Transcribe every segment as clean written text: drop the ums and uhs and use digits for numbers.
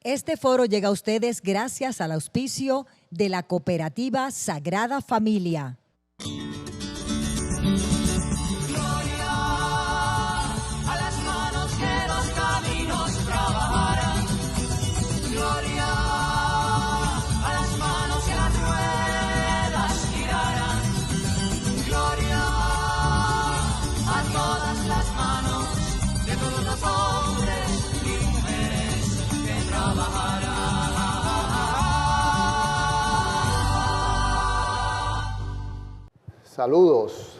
Este foro llega a ustedes gracias al auspicio de la cooperativa Sagrada Familia. Saludos.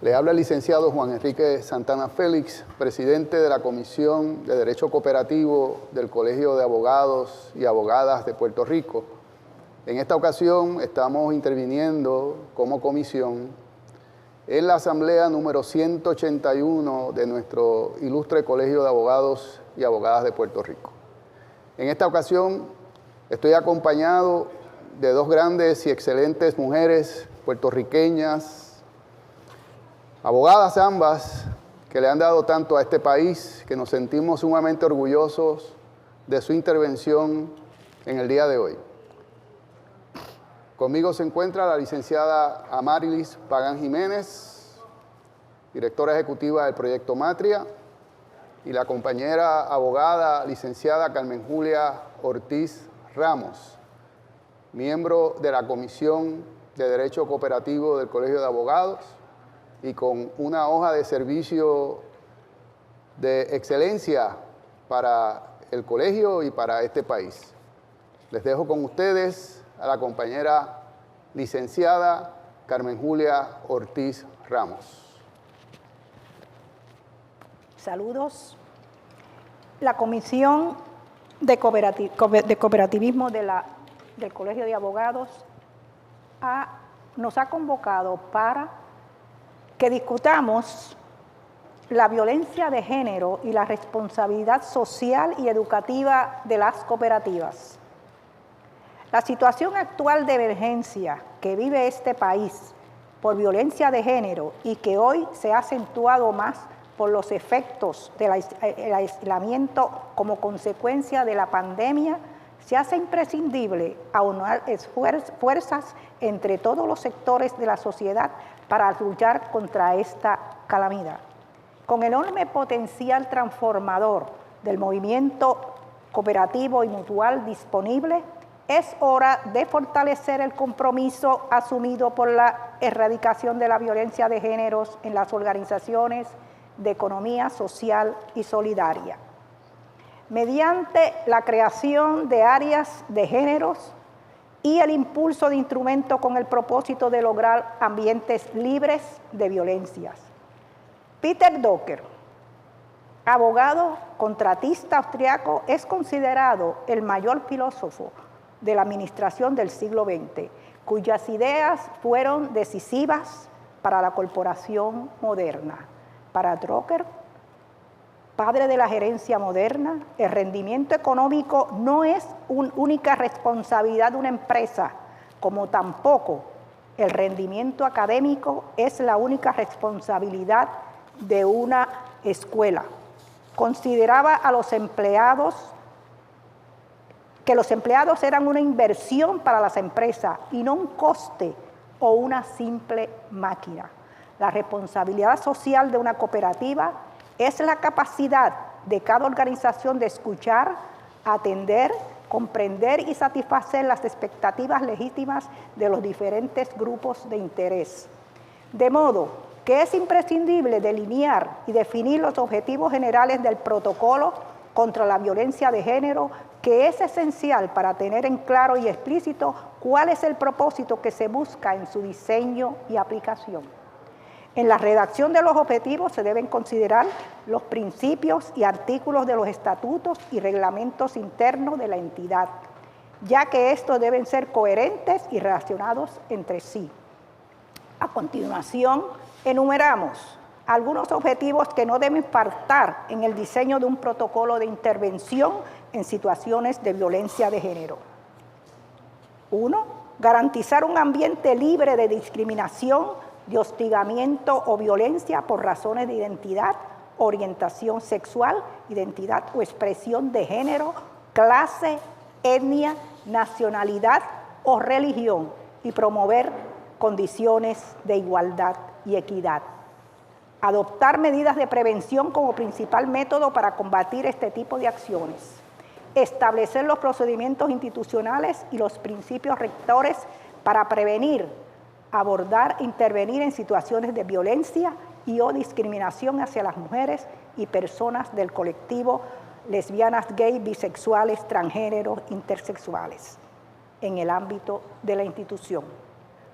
Le habla el licenciado Juan Enrique Santana Félix, presidente de la Comisión de Derecho Cooperativo del Colegio de Abogados y Abogadas de Puerto Rico. En esta ocasión estamos interviniendo como comisión en la asamblea número 181 de nuestro ilustre Colegio de Abogados y Abogadas de Puerto Rico. En esta ocasión estoy acompañado de dos grandes y excelentes mujeres puertorriqueñas, abogadas ambas, que le han dado tanto a este país, que nos sentimos sumamente orgullosos de su intervención en el día de hoy. Conmigo se encuentra la licenciada Amarilis Pagán Jiménez, directora ejecutiva del Proyecto Matria, y la compañera abogada licenciada Carmen Julia Ortiz Ramos, miembro de la Comisión de Derecho Cooperativo del Colegio de Abogados y con una hoja de servicio de excelencia para el colegio y para este país. Les dejo con ustedes a la compañera licenciada Carmen Julia Ortiz Ramos. Saludos. La Comisión de Cooperativismo del Colegio de Abogados nos ha convocado para que discutamos la violencia de género y la responsabilidad social y educativa de las cooperativas. La situación actual de emergencia que vive este país por violencia de género y que hoy se ha acentuado más por los efectos del aislamiento como consecuencia de la pandemia, se hace imprescindible aunar fuerzas entre todos los sectores de la sociedad para luchar contra esta calamidad. Con el enorme potencial transformador del movimiento cooperativo y mutual disponible, es hora de fortalecer el compromiso asumido por la erradicación de la violencia de géneros en las organizaciones de economía social y solidaria, mediante la creación de áreas de géneros y el impulso de instrumentos con el propósito de lograr ambientes libres de violencias. Peter Drucker, abogado contratista austriaco, es considerado el mayor filósofo de la administración del siglo XX, cuyas ideas fueron decisivas para la corporación moderna. Para Drucker, padre de la gerencia moderna, el rendimiento económico no es una única responsabilidad de una empresa, como tampoco el rendimiento académico es la única responsabilidad de una escuela. Consideraba a los empleados que los empleados eran una inversión para las empresas y no un coste o una simple máquina. La responsabilidad social de una cooperativa es la capacidad de cada organización de escuchar, atender, comprender y satisfacer las expectativas legítimas de los diferentes grupos de interés. De modo que es imprescindible delinear y definir los objetivos generales del protocolo contra la violencia de género, que es esencial para tener en claro y explícito cuál es el propósito que se busca en su diseño y aplicación. En la redacción de los objetivos se deben considerar los principios y artículos de los estatutos y reglamentos internos de la entidad, ya que estos deben ser coherentes y relacionados entre sí. A continuación, enumeramos algunos objetivos que no deben faltar en el diseño de un protocolo de intervención en situaciones de violencia de género. 1. Garantizar un ambiente libre de discriminación, de hostigamiento o violencia por razones de identidad, orientación sexual, identidad o expresión de género clase, etnia, nacionalidad o religión y promover condiciones de igualdad y equidad. Adoptar medidas de prevención como principal método para combatir este tipo de acciones. Establecer los procedimientos institucionales y los principios rectores para prevenir, abordar e intervenir en situaciones de violencia y o discriminación hacia las mujeres y personas del colectivo lesbianas, gay, bisexuales, transgéneros, intersexuales en el ámbito de la institución.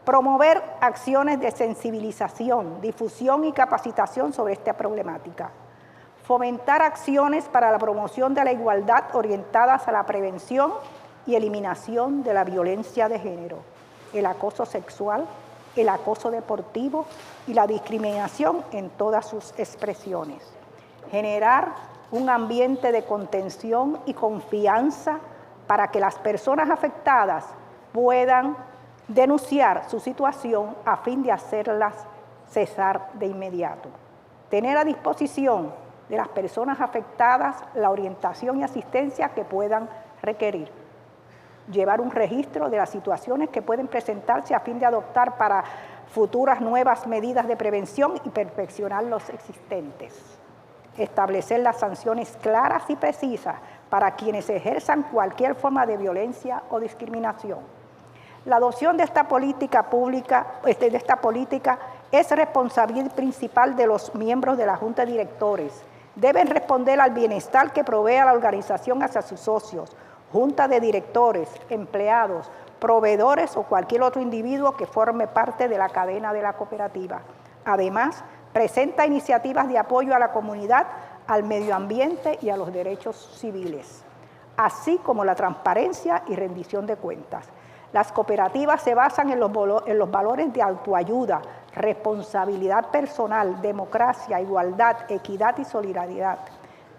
Promover acciones de sensibilización, difusión y capacitación sobre esta problemática. Fomentar acciones para la promoción de la igualdad orientadas a la prevención y eliminación de la violencia de género, el acoso sexual, el acoso deportivo y la discriminación en todas sus expresiones. Generar un ambiente de contención y confianza para que las personas afectadas puedan denunciar su situación a fin de hacerlas cesar de inmediato. Tener a disposición de las personas afectadas la orientación y asistencia que puedan requerir. Llevar un registro de las situaciones que pueden presentarse a fin de adoptar para futuras nuevas medidas de prevención y perfeccionar los existentes. Establecer las sanciones claras y precisas para quienes ejerzan cualquier forma de violencia o discriminación. La adopción de esta política es responsabilidad principal de los miembros de la Junta de Directores. Deben responder al bienestar que provee la organización hacia sus socios, junta de directores, empleados, proveedores o cualquier otro individuo que forme parte de la cadena de la cooperativa. Además, presenta iniciativas de apoyo a la comunidad, al medio ambiente y a los derechos civiles, así como la transparencia y rendición de cuentas. Las cooperativas se basan en los valores de autoayuda, responsabilidad personal, democracia, igualdad, equidad y solidaridad.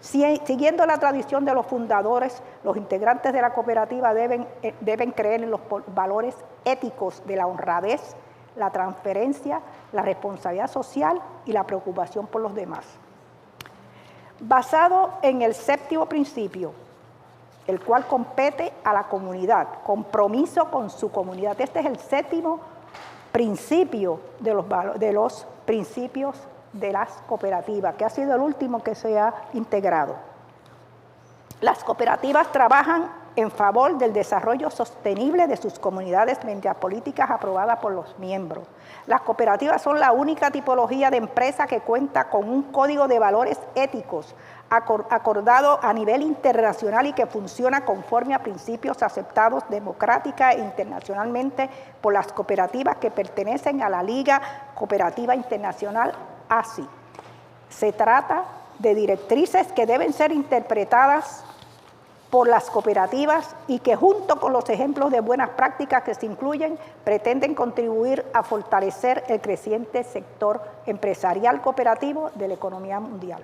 Siguiendo la tradición de los fundadores, los integrantes de la cooperativa deben creer en los valores éticos de la honradez, la transparencia, la responsabilidad social y la preocupación por los demás. Basado en el séptimo principio, el cual compete a la comunidad, compromiso con su comunidad. Este es el séptimo principio de los principios de las cooperativas, que ha sido el último que se ha integrado. Las cooperativas trabajan en favor del desarrollo sostenible de sus comunidades mediante políticas aprobadas por los miembros. Las cooperativas son la única tipología de empresa que cuenta con un código de valores éticos acordado a nivel internacional y que funciona conforme a principios aceptados democrática e internacionalmente por las cooperativas que pertenecen a la Liga Cooperativa Internacional ASI. Se trata de directrices que deben ser interpretadas por las cooperativas y que junto con los ejemplos de buenas prácticas que se incluyen, pretenden contribuir a fortalecer el creciente sector empresarial cooperativo de la economía mundial.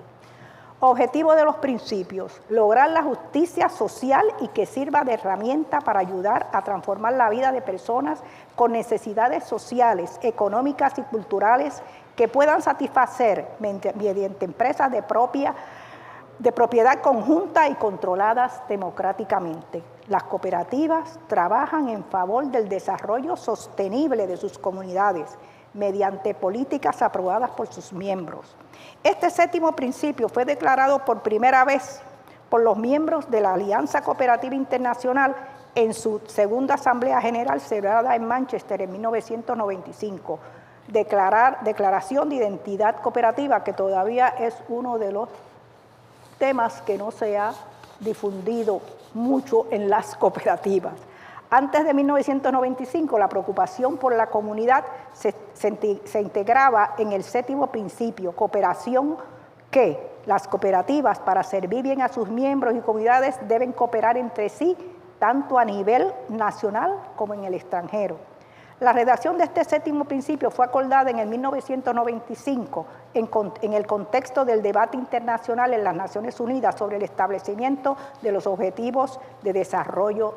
Objetivo de los principios: lograr la justicia social y que sirva de herramienta para ayudar a transformar la vida de personas con necesidades sociales, económicas y culturales que puedan satisfacer mediante empresas de propiedad conjunta y controladas democráticamente. Las cooperativas trabajan en favor del desarrollo sostenible de sus comunidades mediante políticas aprobadas por sus miembros. Este séptimo principio fue declarado por primera vez por los miembros de la Alianza Cooperativa Internacional en su segunda Asamblea General celebrada en Manchester en 1995. Declaración de Identidad Cooperativa, que todavía es uno de los temas que no se ha difundido mucho en las cooperativas. Antes de 1995, la preocupación por la comunidad se integraba en el séptimo principio, cooperación, que las cooperativas, para servir bien a sus miembros y comunidades, deben cooperar entre sí, tanto a nivel nacional como en el extranjero. La redacción de este séptimo principio fue acordada en el 1995 en el contexto del debate internacional en las Naciones Unidas sobre el establecimiento de los Objetivos de Desarrollo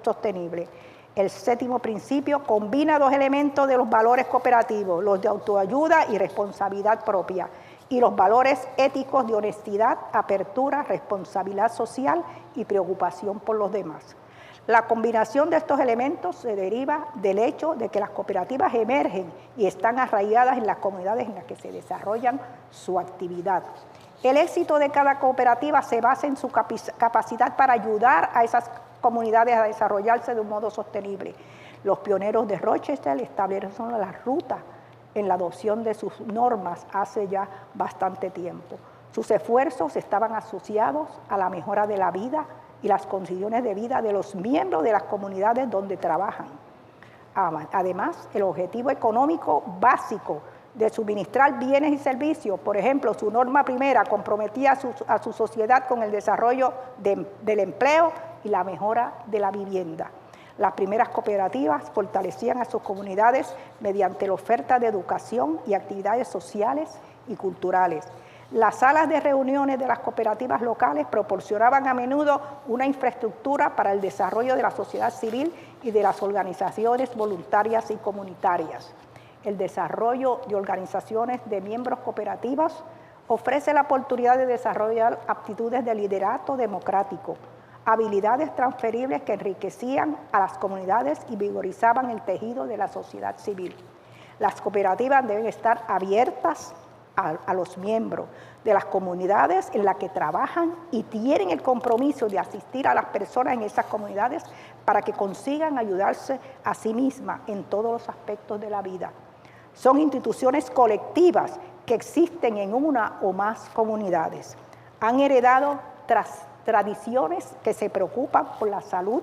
Sostenible. El séptimo principio combina dos elementos de los valores cooperativos, los de autoayuda y responsabilidad propia, y los valores éticos de honestidad, apertura, responsabilidad social y preocupación por los demás. La combinación de estos elementos se deriva del hecho de que las cooperativas emergen y están arraigadas en las comunidades en las que se desarrollan su actividad. El éxito de cada cooperativa se basa en su capacidad para ayudar a esas comunidades a desarrollarse de un modo sostenible. Los pioneros de Rochester establecieron las rutas en la adopción de sus normas hace ya bastante tiempo. Sus esfuerzos estaban asociados a la mejora de la vida y las condiciones de vida de los miembros de las comunidades donde trabajan. Además, el objetivo económico básico de suministrar bienes y servicios, por ejemplo, su norma primera comprometía a su sociedad con el desarrollo del empleo y la mejora de la vivienda. Las primeras cooperativas fortalecían a sus comunidades mediante la oferta de educación y actividades sociales y culturales. Las salas de reuniones de las cooperativas locales proporcionaban a menudo una infraestructura para el desarrollo de la sociedad civil y de las organizaciones voluntarias y comunitarias. El desarrollo de organizaciones de miembros cooperativas ofrece la oportunidad de desarrollar aptitudes de liderato democrático, habilidades transferibles que enriquecían a las comunidades y vigorizaban el tejido de la sociedad civil. Las cooperativas deben estar abiertas a los miembros de las comunidades en las que trabajan y tienen el compromiso de asistir a las personas en esas comunidades para que consigan ayudarse a sí mismas en todos los aspectos de la vida. Son instituciones colectivas que existen en una o más comunidades. Han heredado tradiciones que se preocupan por la salud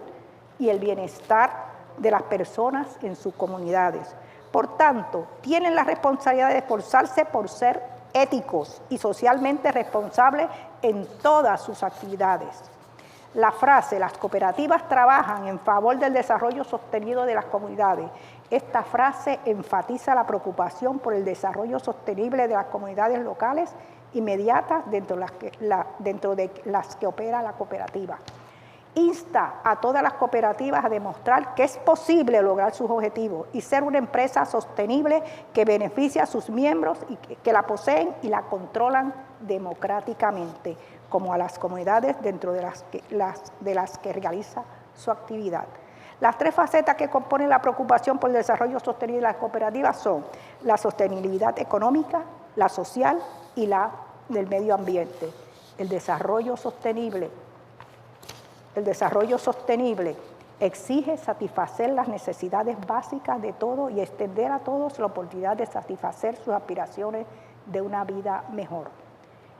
y el bienestar de las personas en sus comunidades. Por tanto, tienen la responsabilidad de esforzarse por ser éticos y socialmente responsables en todas sus actividades. La frase, las cooperativas trabajan en favor del desarrollo sostenido de las comunidades. Esta frase enfatiza la preocupación por el desarrollo sostenible de las comunidades locales inmediatas dentro de las que opera la cooperativa. Insta a todas las cooperativas a demostrar que es posible lograr sus objetivos y ser una empresa sostenible que beneficia a sus miembros y que la poseen y la controlan democráticamente, como a las comunidades dentro de las que realiza su actividad. Las tres facetas que componen la preocupación por el desarrollo sostenible de las cooperativas son la sostenibilidad económica, la social y la del medio ambiente. El desarrollo sostenible exige satisfacer las necesidades básicas de todos y extender a todos la oportunidad de satisfacer sus aspiraciones de una vida mejor.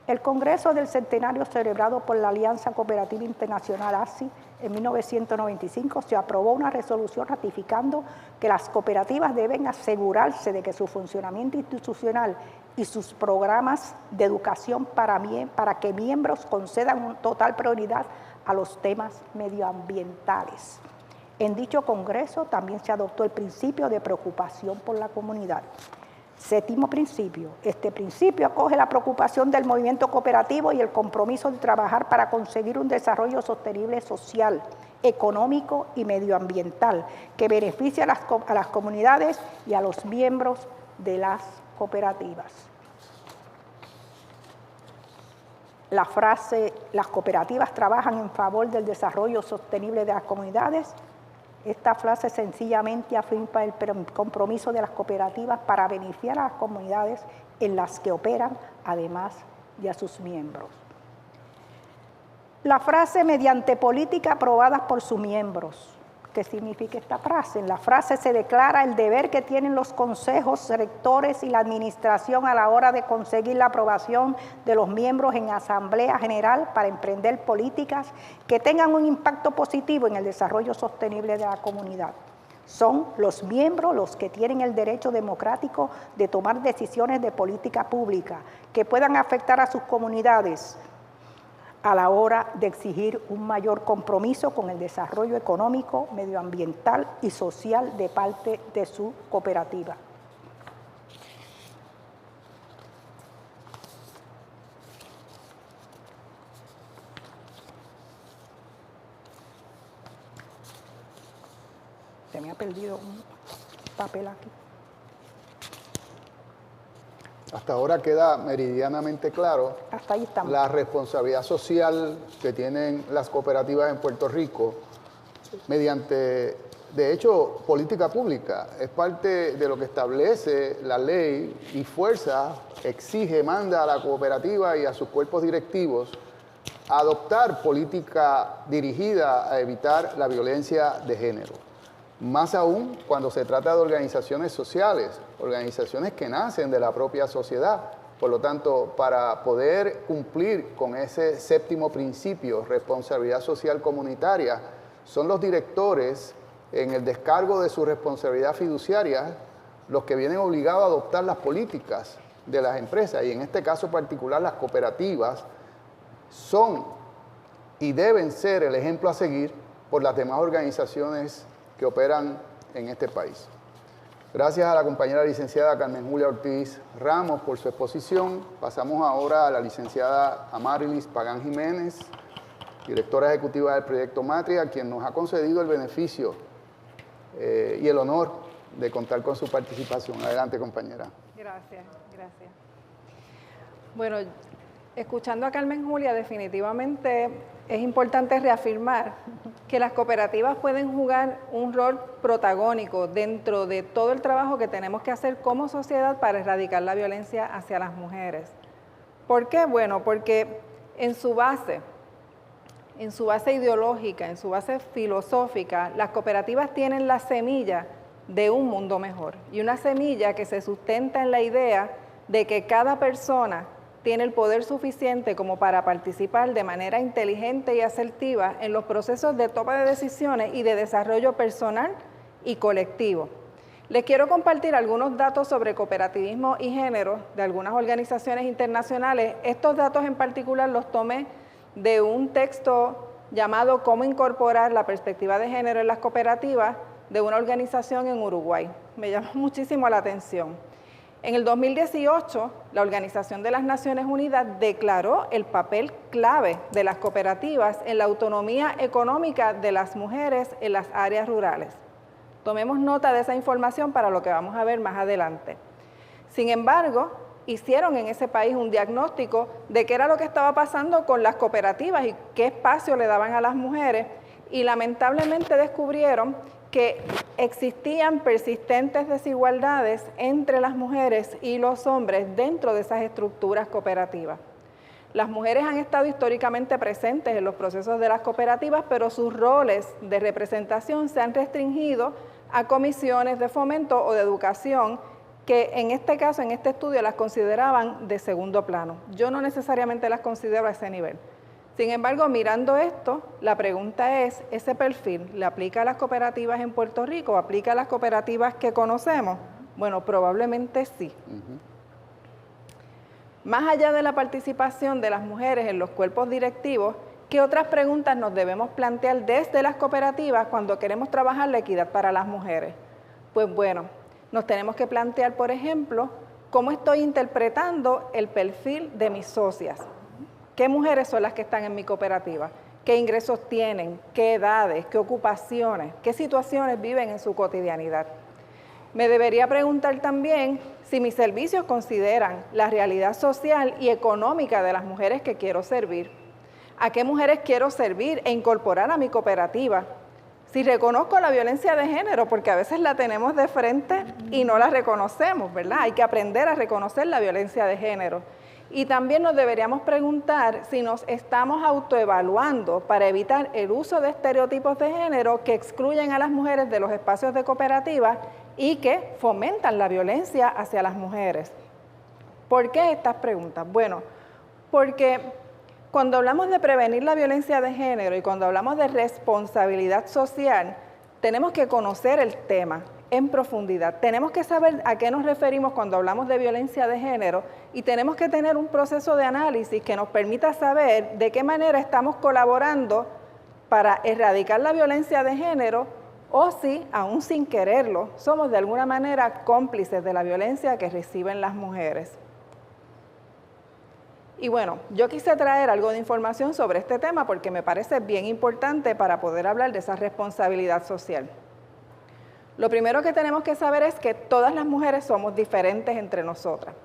El Congreso del Centenario celebrado por la Alianza Cooperativa Internacional ACI en 1995 se aprobó una resolución ratificando que las cooperativas deben asegurarse de que su funcionamiento institucional y sus programas de educación para que miembros concedan total prioridad a los temas medioambientales. En dicho Congreso también se adoptó el principio de preocupación por la comunidad. Séptimo principio. Este principio acoge la preocupación del movimiento cooperativo y el compromiso de trabajar para conseguir un desarrollo sostenible social, económico y medioambiental que beneficie a las comunidades y a los miembros de las cooperativas. La frase, las cooperativas trabajan en favor del desarrollo sostenible de las comunidades. Esta frase sencillamente afirma el compromiso de las cooperativas para beneficiar a las comunidades en las que operan, además de a sus miembros. La frase mediante políticas aprobadas por sus miembros. ¿Qué significa esta frase? En la frase se declara el deber que tienen los consejos rectores y la administración a la hora de conseguir la aprobación de los miembros en Asamblea General para emprender políticas que tengan un impacto positivo en el desarrollo sostenible de la comunidad. Son los miembros los que tienen el derecho democrático de tomar decisiones de política pública que puedan afectar a sus comunidades, a la hora de exigir un mayor compromiso con el desarrollo económico, medioambiental y social de parte de su cooperativa. Se me ha perdido un papel aquí. Hasta ahora queda meridianamente claro Hasta ahí estamos. la responsabilidad social que tienen las cooperativas en Puerto Rico mediante, de hecho, política pública. Es parte de lo que establece la ley y fuerza, exige, manda a la cooperativa y a sus cuerpos directivos a adoptar política dirigida a evitar la violencia de género. Más aún cuando se trata de organizaciones sociales, organizaciones que nacen de la propia sociedad. Por lo tanto, para poder cumplir con ese séptimo principio, responsabilidad social comunitaria, son los directores, en el descargo de su responsabilidad fiduciaria, los que vienen obligados a adoptar las políticas de las empresas. Y en este caso particular, las cooperativas son y deben ser el ejemplo a seguir por las demás organizaciones que operan en este país. Gracias a la compañera licenciada Carmen Julia Ortiz Ramos por su exposición. Pasamos ahora a la licenciada Amarilis Pagán Jiménez, directora ejecutiva del Proyecto Matria, quien nos ha concedido el beneficio y el honor de contar con su participación. Adelante, compañera. Gracias. Bueno, escuchando a Carmen Julia, definitivamente es importante reafirmar que las cooperativas pueden jugar un rol protagónico dentro de todo el trabajo que tenemos que hacer como sociedad para erradicar la violencia hacia las mujeres. ¿Por qué? Bueno, porque en su base ideológica, en su base filosófica, las cooperativas tienen la semilla de un mundo mejor y una semilla que se sustenta en la idea de que cada persona tiene el poder suficiente como para participar de manera inteligente y asertiva en los procesos de toma de decisiones y de desarrollo personal y colectivo. Les quiero compartir algunos datos sobre cooperativismo y género de algunas organizaciones internacionales. Estos datos en particular los tomé de un texto llamado Cómo incorporar la perspectiva de género en las cooperativas de una organización en Uruguay. Me llamó muchísimo la atención. En el 2018, la Organización de las Naciones Unidas declaró el papel clave de las cooperativas en la autonomía económica de las mujeres en las áreas rurales. Tomemos nota de esa información para lo que vamos a ver más adelante. Sin embargo, hicieron en ese país un diagnóstico de qué era lo que estaba pasando con las cooperativas y qué espacio le daban a las mujeres, y lamentablemente descubrieron que existían persistentes desigualdades entre las mujeres y los hombres dentro de esas estructuras cooperativas. Las mujeres han estado históricamente presentes en los procesos de las cooperativas, pero sus roles de representación se han restringido a comisiones de fomento o de educación, que en este caso, en este estudio, las consideraban de segundo plano. Yo no necesariamente las considero a ese nivel. Sin embargo, mirando esto, la pregunta es, ¿ese perfil le aplica a las cooperativas en Puerto Rico? ¿Aplica a las cooperativas que conocemos? Bueno, probablemente sí. Más allá de la participación de las mujeres en los cuerpos directivos, ¿qué otras preguntas nos debemos plantear desde las cooperativas cuando queremos trabajar la equidad para las mujeres? Pues bueno, nos tenemos que plantear, por ejemplo, cómo estoy interpretando el perfil de mis socias. ¿Qué mujeres son las que están en mi cooperativa? ¿Qué ingresos tienen? ¿Qué edades? ¿Qué ocupaciones? ¿Qué situaciones viven en su cotidianidad? Me debería preguntar también si mis servicios consideran la realidad social y económica de las mujeres que quiero servir. ¿A qué mujeres quiero servir e incorporar a mi cooperativa? Si reconozco la violencia de género, porque a veces la tenemos de frente y no la reconocemos, ¿verdad? Hay que aprender a reconocer la violencia de género. Y también nos deberíamos preguntar si nos estamos autoevaluando para evitar el uso de estereotipos de género que excluyen a las mujeres de los espacios de cooperativa y que fomentan la violencia hacia las mujeres. ¿Por qué estas preguntas? Bueno, porque cuando hablamos de prevenir la violencia de género y cuando hablamos de responsabilidad social, tenemos que conocer el tema en profundidad. Tenemos que saber a qué nos referimos cuando hablamos de violencia de género y tenemos que tener un proceso de análisis que nos permita saber de qué manera estamos colaborando para erradicar la violencia de género o si, aún sin quererlo, somos de alguna manera cómplices de la violencia que reciben las mujeres. Y bueno, yo quise traer algo de información sobre este tema porque me parece bien importante para poder hablar de esa responsabilidad social. Lo primero que tenemos que saber es que todas las mujeres somos diferentes entre nosotras,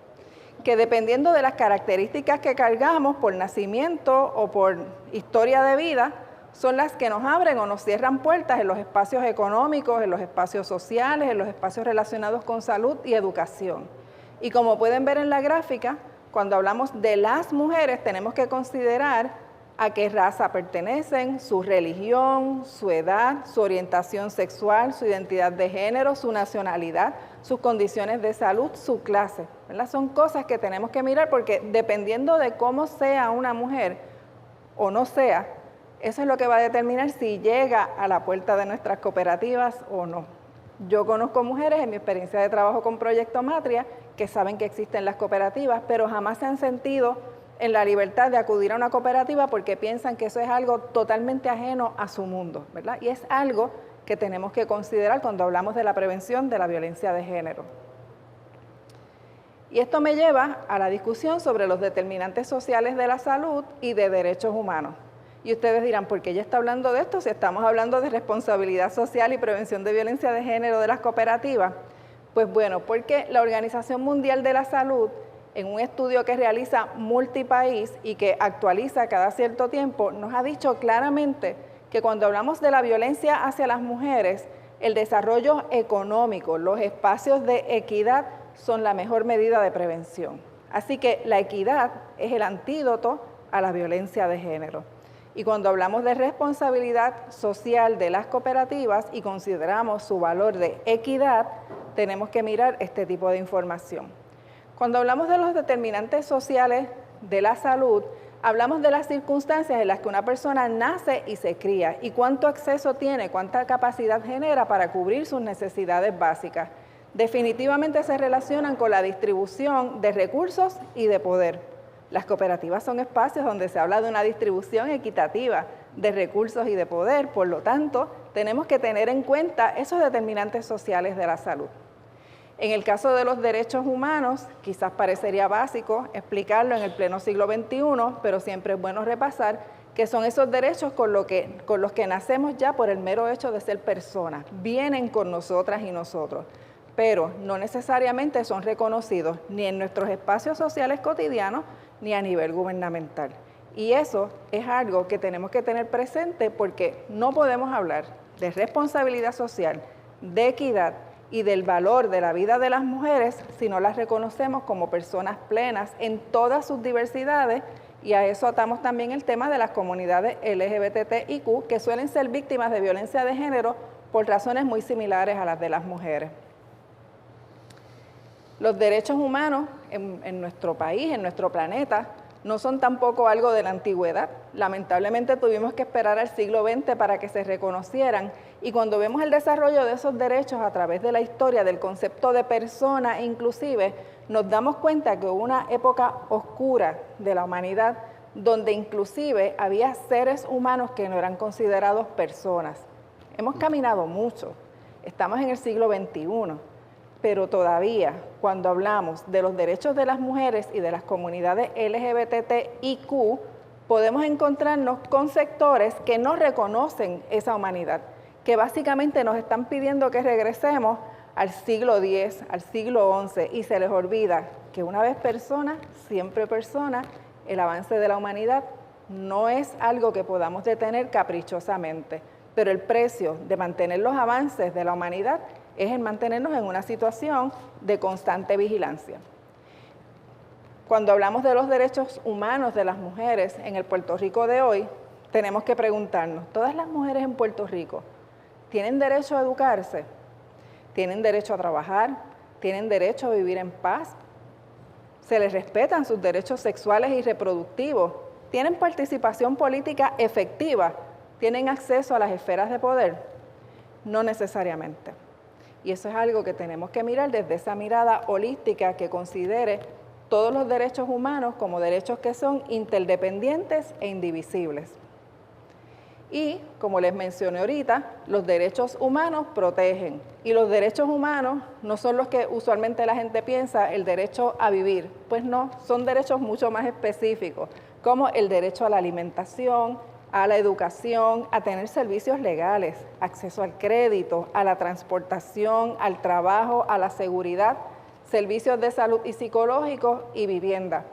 que dependiendo de las características que cargamos por nacimiento o por historia de vida, son las que nos abren o nos cierran puertas en los espacios económicos, en los espacios sociales, en los espacios relacionados con salud y educación. Y como pueden ver en la gráfica, cuando hablamos de las mujeres tenemos que considerar a qué raza pertenecen, su religión, su edad, su orientación sexual, su identidad de género, su nacionalidad, sus condiciones de salud, su clase, ¿verdad? Son cosas que tenemos que mirar porque dependiendo de cómo sea una mujer o no sea, eso es lo que va a determinar si llega a la puerta de nuestras cooperativas o no. Yo conozco mujeres en mi experiencia de trabajo con Proyecto Matria que saben que existen las cooperativas, pero jamás se han sentido en la libertad de acudir a una cooperativa porque piensan que eso es algo totalmente ajeno a su mundo, ¿verdad? Y es algo que tenemos que considerar cuando hablamos de la prevención de la violencia de género. Y esto me lleva a la discusión sobre los determinantes sociales de la salud y de derechos humanos. Y ustedes dirán, ¿por qué ella está hablando de esto si estamos hablando de responsabilidad social y prevención de violencia de género de las cooperativas? Pues bueno, porque la Organización Mundial de la Salud, en un estudio que realiza multipaís y que actualiza cada cierto tiempo, nos ha dicho claramente que cuando hablamos de la violencia hacia las mujeres, el desarrollo económico, los espacios de equidad son la mejor medida de prevención. Así que la equidad es el antídoto a la violencia de género. Y cuando hablamos de responsabilidad social de las cooperativas y consideramos su valor de equidad, tenemos que mirar este tipo de información. Cuando hablamos de los determinantes sociales de la salud, hablamos de las circunstancias en las que una persona nace y se cría y cuánto acceso tiene, cuánta capacidad genera para cubrir sus necesidades básicas. Definitivamente se relacionan con la distribución de recursos y de poder. Las cooperativas son espacios donde se habla de una distribución equitativa de recursos y de poder, por lo tanto, tenemos que tener en cuenta esos determinantes sociales de la salud. En el caso de los derechos humanos, quizás parecería básico explicarlo en el pleno siglo XXI, pero siempre es bueno repasar que son esos derechos con los que nacemos ya por el mero hecho de ser personas, vienen con nosotras y nosotros, pero no necesariamente son reconocidos ni en nuestros espacios sociales cotidianos ni a nivel gubernamental. Y eso es algo que tenemos que tener presente porque no podemos hablar de responsabilidad social, de equidad y del valor de la vida de las mujeres si no las reconocemos como personas plenas en todas sus diversidades, y a eso atamos también el tema de las comunidades LGBTIQ que suelen ser víctimas de violencia de género por razones muy similares a las de las mujeres. Los derechos humanos en nuestro país, en nuestro planeta, no son tampoco algo de la antigüedad. Lamentablemente tuvimos que esperar al siglo XX para que se reconocieran, y cuando vemos el desarrollo de esos derechos a través de la historia del concepto de persona inclusive, nos damos cuenta que hubo una época oscura de la humanidad donde inclusive había seres humanos que no eran considerados personas. Hemos caminado mucho, estamos en el siglo XXI, pero todavía cuando hablamos de los derechos de las mujeres y de las comunidades LGBTIQ, podemos encontrarnos con sectores que no reconocen esa humanidad, que básicamente nos están pidiendo que regresemos al siglo X, al siglo XI, y se les olvida que una vez persona, siempre persona, el avance de la humanidad no es algo que podamos detener caprichosamente, pero el precio de mantener los avances de la humanidad es el mantenernos en una situación de constante vigilancia. Cuando hablamos de los derechos humanos de las mujeres en el Puerto Rico de hoy, tenemos que preguntarnos, ¿todas las mujeres en Puerto Rico tienen derecho a educarse? ¿Tienen derecho a trabajar? ¿Tienen derecho a vivir en paz? ¿Se les respetan sus derechos sexuales y reproductivos? ¿Tienen participación política efectiva? ¿Tienen acceso a las esferas de poder? No necesariamente. Y eso es algo que tenemos que mirar desde esa mirada holística que considere todos los derechos humanos como derechos que son interdependientes e indivisibles. Y, como les mencioné ahorita, los derechos humanos protegen. Y los derechos humanos no son los que usualmente la gente piensa, el derecho a vivir. Pues no, son derechos mucho más específicos, como el derecho a la alimentación, a la educación, a tener servicios legales, acceso al crédito, a la transportación, al trabajo, a la seguridad, servicios de salud y psicológicos y vivienda.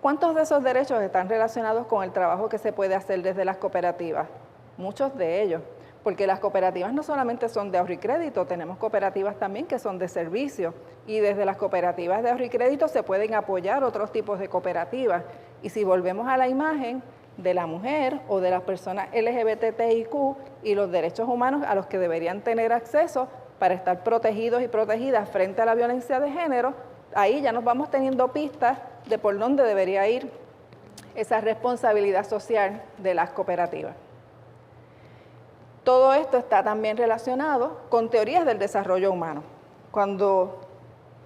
¿Cuántos de esos derechos están relacionados con el trabajo que se puede hacer desde las cooperativas? Muchos de ellos, porque las cooperativas no solamente son de ahorro y crédito, tenemos cooperativas también que son de servicio, y desde las cooperativas de ahorro y crédito se pueden apoyar otros tipos de cooperativas. Y si volvemos a la imagen de la mujer o de las personas LGBTIQ y los derechos humanos a los que deberían tener acceso para estar protegidos y protegidas frente a la violencia de género, ahí ya nos vamos teniendo pistas de por dónde debería ir esa responsabilidad social de las cooperativas. Todo esto está también relacionado con teorías del desarrollo humano. Cuando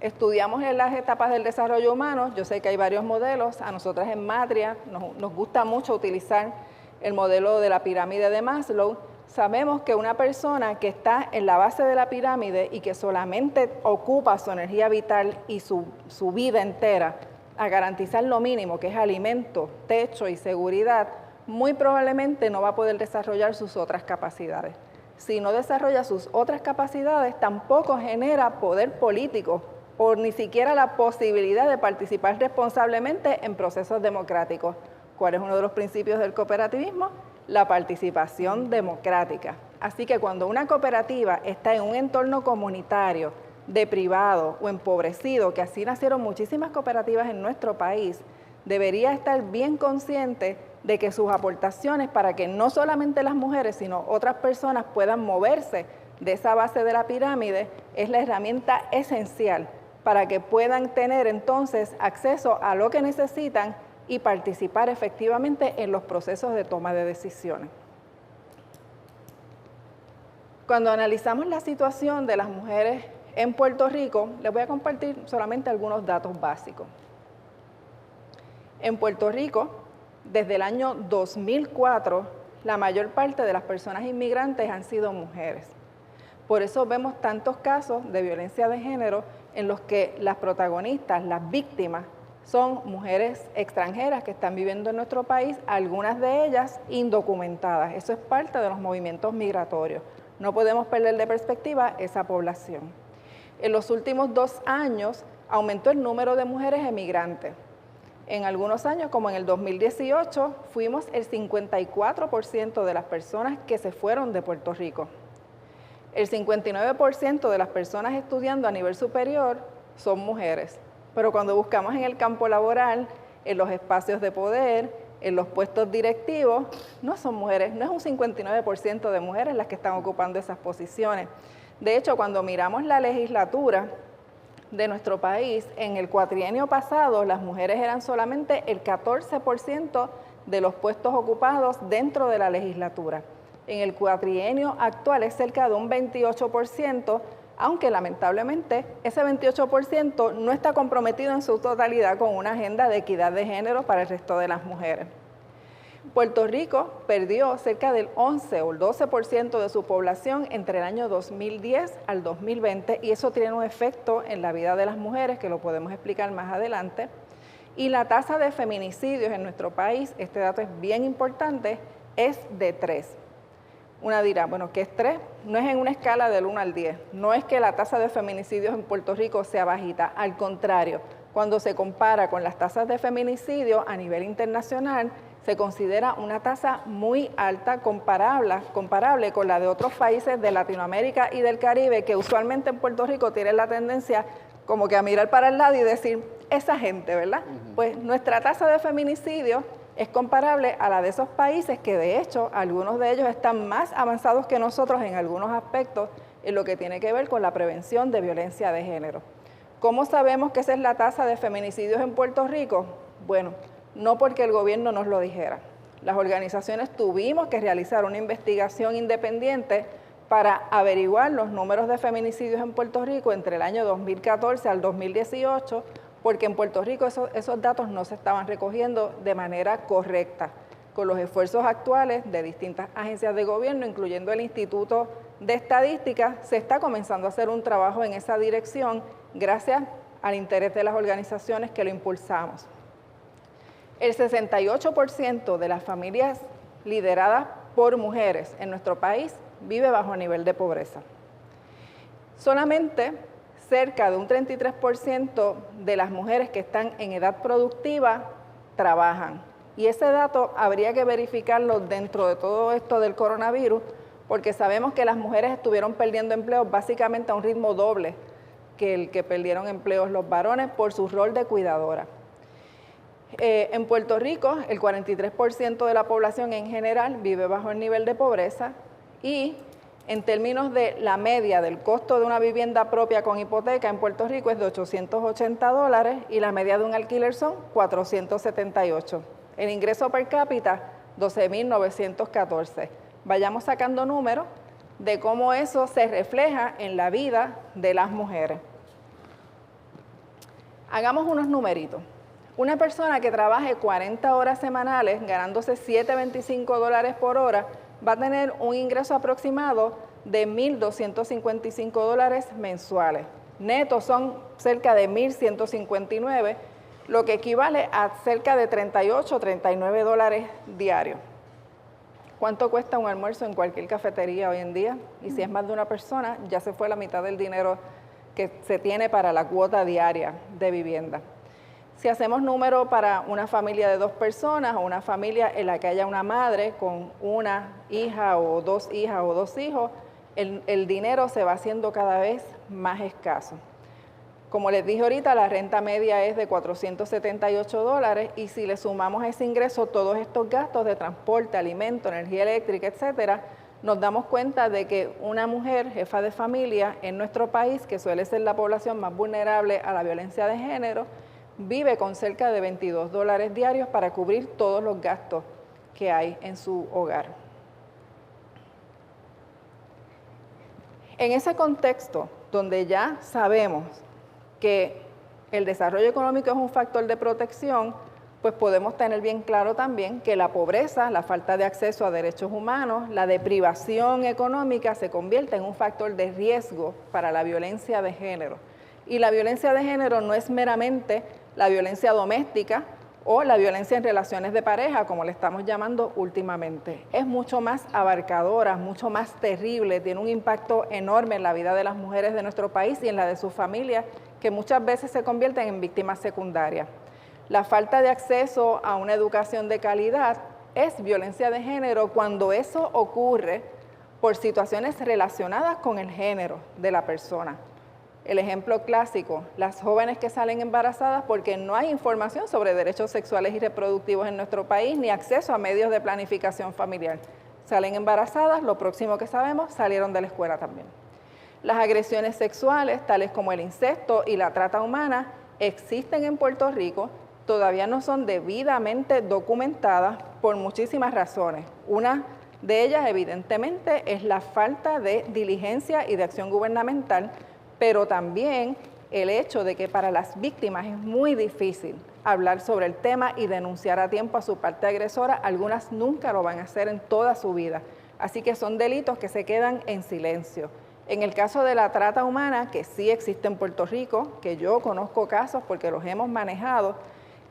estudiamos en las etapas del desarrollo humano, yo sé que hay varios modelos, a nosotras en Matria nos gusta mucho utilizar el modelo de la pirámide de Maslow. Sabemos que una persona que está en la base de la pirámide y que solamente ocupa su energía vital y su vida entera a garantizar lo mínimo, que es alimento, techo y seguridad, muy probablemente no va a poder desarrollar sus otras capacidades. Si no desarrolla sus otras capacidades, tampoco genera poder político o ni siquiera la posibilidad de participar responsablemente en procesos democráticos. ¿Cuál es uno de los principios del cooperativismo? La participación democrática. Así que cuando una cooperativa está en un entorno comunitario, de privado o empobrecido, que así nacieron muchísimas cooperativas en nuestro país, debería estar bien consciente de que sus aportaciones para que no solamente las mujeres, sino otras personas puedan moverse de esa base de la pirámide, es la herramienta esencial para que puedan tener entonces acceso a lo que necesitan y participar efectivamente en los procesos de toma de decisiones. Cuando analizamos la situación de las mujeres en Puerto Rico, les voy a compartir solamente algunos datos básicos. En Puerto Rico, desde el año 2004, la mayor parte de las personas inmigrantes han sido mujeres. Por eso vemos tantos casos de violencia de género en los que las protagonistas, las víctimas, son mujeres extranjeras que están viviendo en nuestro país, algunas de ellas indocumentadas. Eso es parte de los movimientos migratorios. No podemos perder de perspectiva esa población. En los últimos 2 años aumentó el número de mujeres emigrantes. En algunos años, como en el 2018, fuimos el 54% de las personas que se fueron de Puerto Rico. El 59% de las personas estudiando a nivel superior son mujeres. Pero cuando buscamos en el campo laboral, en los espacios de poder, en los puestos directivos, no son mujeres, no es un 59% de mujeres las que están ocupando esas posiciones. De hecho, cuando miramos la legislatura de nuestro país, en el cuatrienio pasado las mujeres eran solamente el 14% de los puestos ocupados dentro de la legislatura. En el cuatrienio actual es cerca de un 28%, aunque lamentablemente ese 28% no está comprometido en su totalidad con una agenda de equidad de género para el resto de las mujeres. Puerto Rico perdió cerca del 11 o el 12% de su población entre el año 2010 al 2020 y eso tiene un efecto en la vida de las mujeres que lo podemos explicar más adelante. Y la tasa de feminicidios en nuestro país, este dato es bien importante, es de 3. Una dirá, bueno, ¿qué es 3? No es en una escala del 1 al 10. No es que la tasa de feminicidios en Puerto Rico sea bajita, al contrario, cuando se compara con las tasas de feminicidio a nivel internacional, se considera una tasa muy alta, comparable con la de otros países de Latinoamérica y del Caribe, que usualmente en Puerto Rico tienen la tendencia como que a mirar para el lado y decir, esa gente, ¿verdad? Pues nuestra tasa de feminicidio es comparable a la de esos países que de hecho algunos de ellos están más avanzados que nosotros en algunos aspectos en lo que tiene que ver con la prevención de violencia de género. ¿Cómo sabemos que esa es la tasa de feminicidios en Puerto Rico? Bueno, no porque el gobierno nos lo dijera. Las organizaciones tuvimos que realizar una investigación independiente para averiguar los números de feminicidios en Puerto Rico entre el año 2014 al 2018, porque en Puerto Rico esos datos no se estaban recogiendo de manera correcta. Con los esfuerzos actuales de distintas agencias de gobierno, incluyendo el Instituto de Estadística, se está comenzando a hacer un trabajo en esa dirección gracias al interés de las organizaciones que lo impulsamos. El 68% de las familias lideradas por mujeres en nuestro país vive bajo nivel de pobreza. Solamente cerca de un 33% de las mujeres que están en edad productiva trabajan. Y ese dato habría que verificarlo dentro de todo esto del coronavirus, porque sabemos que las mujeres estuvieron perdiendo empleos básicamente a un ritmo doble que el que perdieron empleos los varones por su rol de cuidadora. En Puerto Rico, el 43% de la población en general vive bajo el nivel de pobreza y en términos de la media del costo de una vivienda propia con hipoteca en Puerto Rico es de $880 y la media de un alquiler son $478. El ingreso per cápita, $12,914. Vayamos sacando números de cómo eso se refleja en la vida de las mujeres. Hagamos unos numeritos. Una persona que trabaje 40 horas semanales ganándose $7.25 por hora va a tener un ingreso aproximado de $1,255 mensuales. Netos son cerca de $1,159, lo que equivale a cerca de $38 $39 diarios. ¿Cuánto cuesta un almuerzo en cualquier cafetería hoy en día? Y si es más de una persona, ya se fue la mitad del dinero que se tiene para la cuota diaria de vivienda. Si hacemos número para una familia de 2 personas o una familia en la que haya una madre con una hija o 2 hijas o 2 hijos, el dinero se va haciendo cada vez más escaso. Como les dije ahorita, la renta media es de $478 y si le sumamos a ese ingreso todos estos gastos de transporte, alimento, energía eléctrica, etcétera, nos damos cuenta de que una mujer jefa de familia en nuestro país, que suele ser la población más vulnerable a la violencia de género, vive con cerca de $22 diarios para cubrir todos los gastos que hay en su hogar. En ese contexto, donde ya sabemos que el desarrollo económico es un factor de protección, pues podemos tener bien claro también que la pobreza, la falta de acceso a derechos humanos, la deprivación económica se convierte en un factor de riesgo para la violencia de género. Y la violencia de género no es meramente la violencia doméstica o la violencia en relaciones de pareja, como le estamos llamando últimamente. Es mucho más abarcadora, mucho más terrible, tiene un impacto enorme en la vida de las mujeres de nuestro país y en la de sus familias, que muchas veces se convierten en víctimas secundarias. La falta de acceso a una educación de calidad es violencia de género cuando eso ocurre por situaciones relacionadas con el género de la persona. El ejemplo clásico, las jóvenes que salen embarazadas porque no hay información sobre derechos sexuales y reproductivos en nuestro país ni acceso a medios de planificación familiar. Salen embarazadas, lo próximo que sabemos, salieron de la escuela también. Las agresiones sexuales, tales como el incesto y la trata humana, existen en Puerto Rico, todavía no son debidamente documentadas por muchísimas razones. Una de ellas, evidentemente, es la falta de diligencia y de acción gubernamental, pero también el hecho de que para las víctimas es muy difícil hablar sobre el tema y denunciar a tiempo a su parte agresora. Algunas nunca lo van a hacer en toda su vida. Así que son delitos que se quedan en silencio. En el caso de la trata humana, que sí existe en Puerto Rico, que yo conozco casos porque los hemos manejado,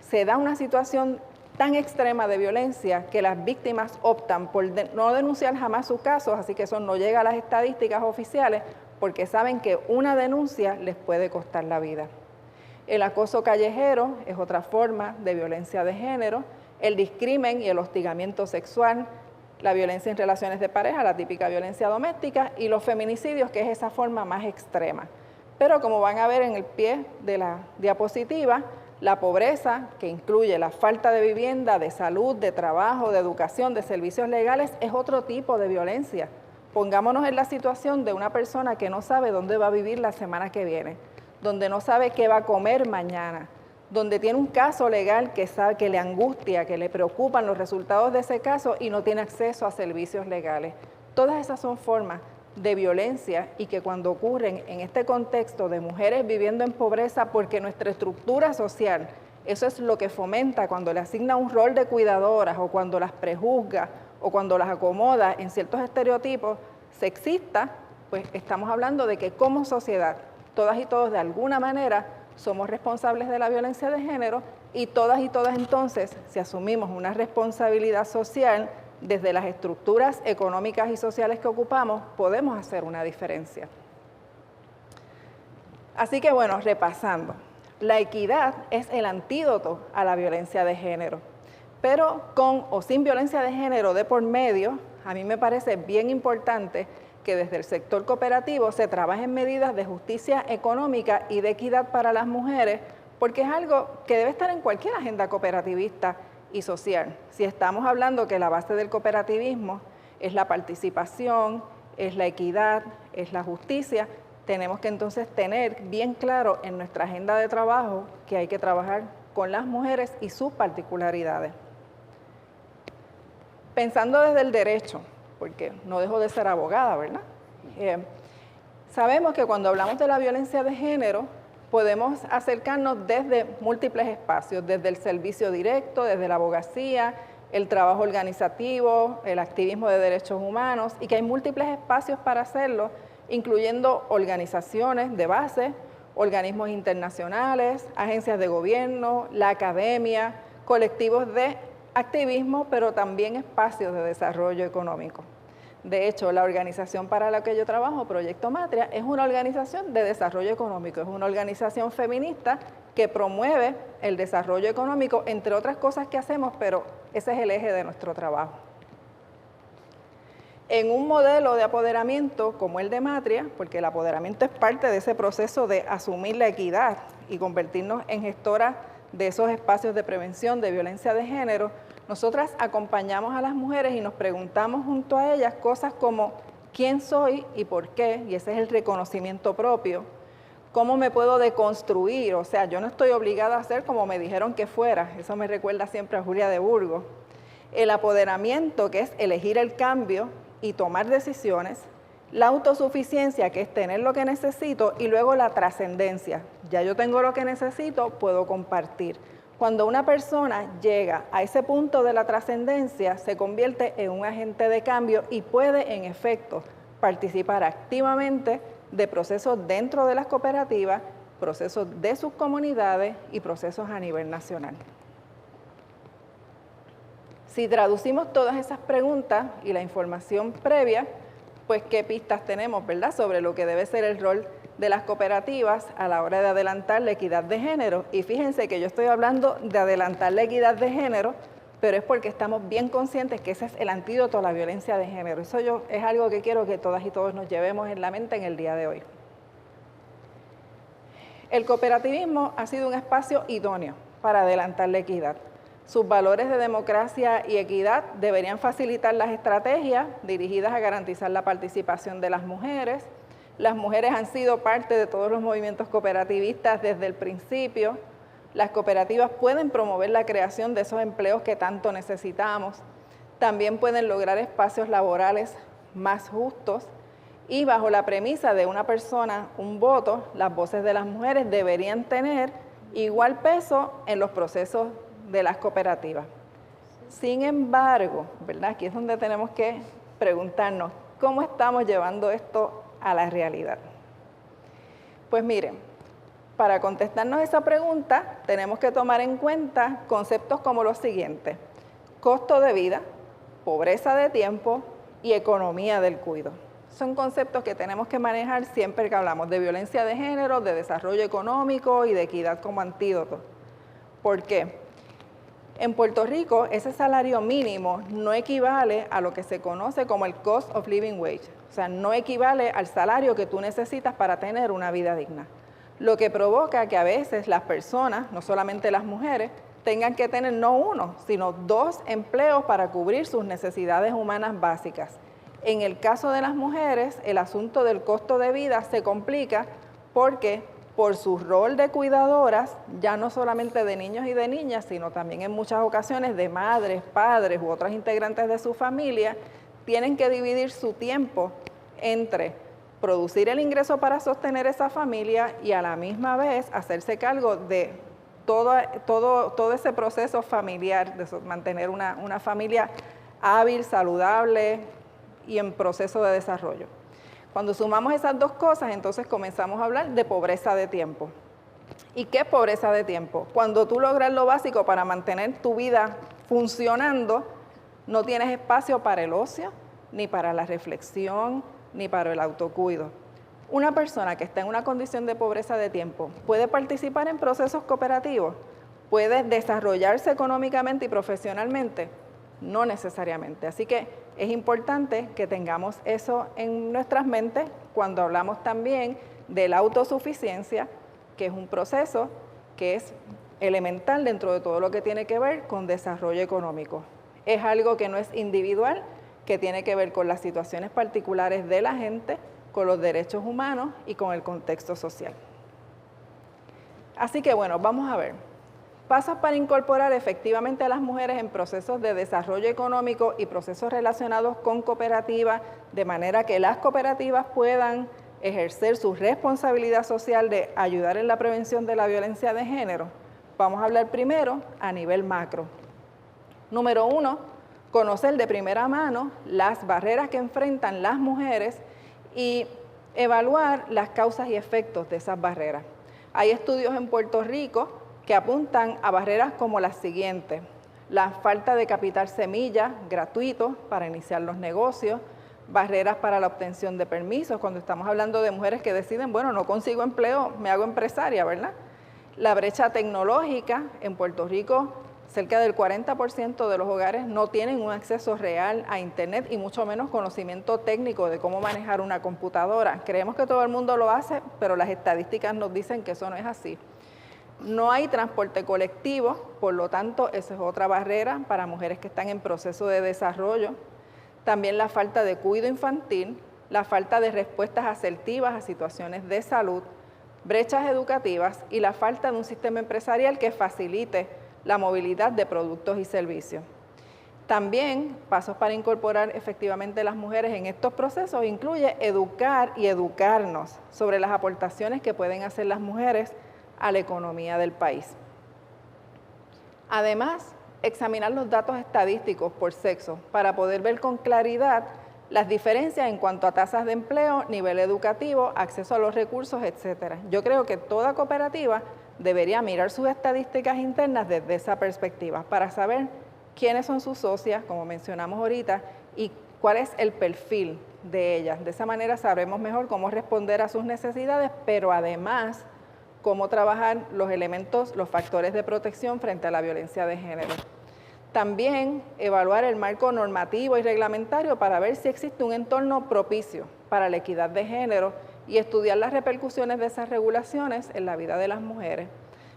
se da una situación tan extrema de violencia que las víctimas optan por no denunciar jamás sus casos, así que eso no llega a las estadísticas oficiales, porque saben que una denuncia les puede costar la vida. El acoso callejero es otra forma de violencia de género, el discrimen y el hostigamiento sexual, la violencia en relaciones de pareja, la típica violencia doméstica, y los feminicidios, que es esa forma más extrema. Pero como van a ver en el pie de la diapositiva, la pobreza, que incluye la falta de vivienda, de salud, de trabajo, de educación, de servicios legales, es otro tipo de violencia. Pongámonos en la situación de una persona que no sabe dónde va a vivir la semana que viene, donde no sabe qué va a comer mañana, donde tiene un caso legal que sabe que le angustia, que le preocupan los resultados de ese caso y no tiene acceso a servicios legales. Todas esas son formas de violencia y que cuando ocurren en este contexto de mujeres viviendo en pobreza, porque nuestra estructura social, eso es lo que fomenta cuando le asigna un rol de cuidadoras o cuando las prejuzga o cuando las acomoda en ciertos estereotipos sexistas, pues estamos hablando de que como sociedad, todas y todos de alguna manera somos responsables de la violencia de género y todas entonces, si asumimos una responsabilidad social desde las estructuras económicas y sociales que ocupamos, podemos hacer una diferencia. Así que bueno, repasando, la equidad es el antídoto a la violencia de género, pero con o sin violencia de género de por medio, a mí me parece bien importante que desde el sector cooperativo se trabajen medidas de justicia económica y de equidad para las mujeres, porque es algo que debe estar en cualquier agenda cooperativista y social. Si estamos hablando que la base del cooperativismo es la participación, es la equidad, es la justicia, tenemos que entonces tener bien claro en nuestra agenda de trabajo que hay que trabajar con las mujeres y sus particularidades. Pensando desde el derecho, porque no dejo de ser abogada, ¿verdad? Sabemos que cuando hablamos de la violencia de género, podemos acercarnos desde múltiples espacios, desde el servicio directo, desde la abogacía, el trabajo organizativo, el activismo de derechos humanos, y que hay múltiples espacios para hacerlo, incluyendo organizaciones de base, organismos internacionales, agencias de gobierno, la academia, colectivos de activismo, pero también espacios de desarrollo económico. De hecho, la organización para la que yo trabajo, Proyecto Matria, es una organización de desarrollo económico, es una organización feminista que promueve el desarrollo económico, entre otras cosas que hacemos, pero ese es el eje de nuestro trabajo. En un modelo de apoderamiento como el de Matria, porque el apoderamiento es parte de ese proceso de asumir la equidad y convertirnos en gestoras de esos espacios de prevención de violencia de género, nosotras acompañamos a las mujeres y nos preguntamos junto a ellas cosas como ¿quién soy y por qué? Y ese es el reconocimiento propio. ¿Cómo me puedo deconstruir? O sea, yo no estoy obligada a ser como me dijeron que fuera. Eso me recuerda siempre a Julia de Burgos. El apoderamiento, que es elegir el cambio y tomar decisiones. La autosuficiencia, que es tener lo que necesito. Y luego la trascendencia. Ya yo tengo lo que necesito, puedo compartir. Cuando una persona llega a ese punto de la trascendencia, se convierte en un agente de cambio y puede, en efecto, participar activamente de procesos dentro de las cooperativas, procesos de sus comunidades y procesos a nivel nacional. Si traducimos todas esas preguntas y la información previa, pues qué pistas tenemos, ¿verdad?, sobre lo que debe ser el rol de las cooperativas a la hora de adelantar la equidad de género. Y fíjense que yo estoy hablando de adelantar la equidad de género, pero es porque estamos bien conscientes que ese es el antídoto a la violencia de género. Eso es algo que quiero que todas y todos nos llevemos en la mente en el día de hoy. El cooperativismo ha sido un espacio idóneo para adelantar la equidad. Sus valores de democracia y equidad deberían facilitar las estrategias dirigidas a garantizar la participación de las mujeres. Las mujeres han sido parte de todos los movimientos cooperativistas desde el principio. Las cooperativas pueden promover la creación de esos empleos que tanto necesitamos. También pueden lograr espacios laborales más justos. Y bajo la premisa de una persona, un voto, las voces de las mujeres deberían tener igual peso en los procesos de las cooperativas. Sin embargo, ¿verdad?, aquí es donde tenemos que preguntarnos, ¿cómo estamos llevando esto a la realidad? Pues miren, para contestarnos esa pregunta, tenemos que tomar en cuenta conceptos como los siguientes: costo de vida, pobreza de tiempo y economía del cuidado. Son conceptos que tenemos que manejar siempre que hablamos de violencia de género, de desarrollo económico y de equidad como antídoto. ¿Por qué? En Puerto Rico, ese salario mínimo no equivale a lo que se conoce como el cost of living wage. O sea, no equivale al salario que tú necesitas para tener una vida digna. Lo que provoca que a veces las personas, no solamente las mujeres, tengan que tener no uno, sino 2 empleos para cubrir sus necesidades humanas básicas. En el caso de las mujeres, el asunto del costo de vida se complica porque por su rol de cuidadoras, ya no solamente de niños y de niñas, sino también en muchas ocasiones de madres, padres u otros integrantes de su familia, tienen que dividir su tiempo entre producir el ingreso para sostener esa familia y a la misma vez hacerse cargo de todo ese proceso familiar, de mantener una familia hábil, saludable y en proceso de desarrollo. Cuando sumamos esas 2 cosas, entonces comenzamos a hablar de pobreza de tiempo. ¿Y qué es pobreza de tiempo? Cuando tú logras lo básico para mantener tu vida funcionando, no tienes espacio para el ocio, ni para la reflexión, ni para el autocuido. Una persona que está en una condición de pobreza de tiempo puede participar en procesos cooperativos, puede desarrollarse económicamente y profesionalmente, no necesariamente. Así que es importante que tengamos eso en nuestras mentes cuando hablamos también de la autosuficiencia, que es un proceso que es elemental dentro de todo lo que tiene que ver con desarrollo económico. Es algo que no es individual, que tiene que ver con las situaciones particulares de la gente, con los derechos humanos y con el contexto social. Así que bueno, vamos a ver. Pasos para incorporar efectivamente a las mujeres en procesos de desarrollo económico y procesos relacionados con cooperativas, de manera que las cooperativas puedan ejercer su responsabilidad social de ayudar en la prevención de la violencia de género. Vamos a hablar primero a nivel macro. Número 1, conocer de primera mano las barreras que enfrentan las mujeres y evaluar las causas y efectos de esas barreras. Hay estudios en Puerto Rico que apuntan a barreras como las siguientes: la falta de capital semilla gratuito para iniciar los negocios, barreras para la obtención de permisos, cuando estamos hablando de mujeres que deciden, bueno, no consigo empleo, me hago empresaria, ¿verdad? La brecha tecnológica. En Puerto Rico, cerca del 40% de los hogares no tienen un acceso real a Internet y mucho menos conocimiento técnico de cómo manejar una computadora. Creemos que todo el mundo lo hace, pero las estadísticas nos dicen que eso no es así. No hay transporte colectivo, por lo tanto, esa es otra barrera para mujeres que están en proceso de desarrollo. También la falta de cuidado infantil, la falta de respuestas asertivas a situaciones de salud, brechas educativas y la falta de un sistema empresarial que facilite la movilidad de productos y servicios. También, pasos para incorporar efectivamente a las mujeres en estos procesos incluye educar y educarnos sobre las aportaciones que pueden hacer las mujeres a la economía del país. Además, examinar los datos estadísticos por sexo para poder ver con claridad las diferencias en cuanto a tasas de empleo, nivel educativo, acceso a los recursos, etc. Yo creo que toda cooperativa debería mirar sus estadísticas internas desde esa perspectiva para saber quiénes son sus socias, como mencionamos ahorita, y cuál es el perfil de ellas. De esa manera sabremos mejor cómo responder a sus necesidades, pero además cómo trabajar los elementos, los factores de protección frente a la violencia de género. También evaluar el marco normativo y reglamentario para ver si existe un entorno propicio para la equidad de género y estudiar las repercusiones de esas regulaciones en la vida de las mujeres.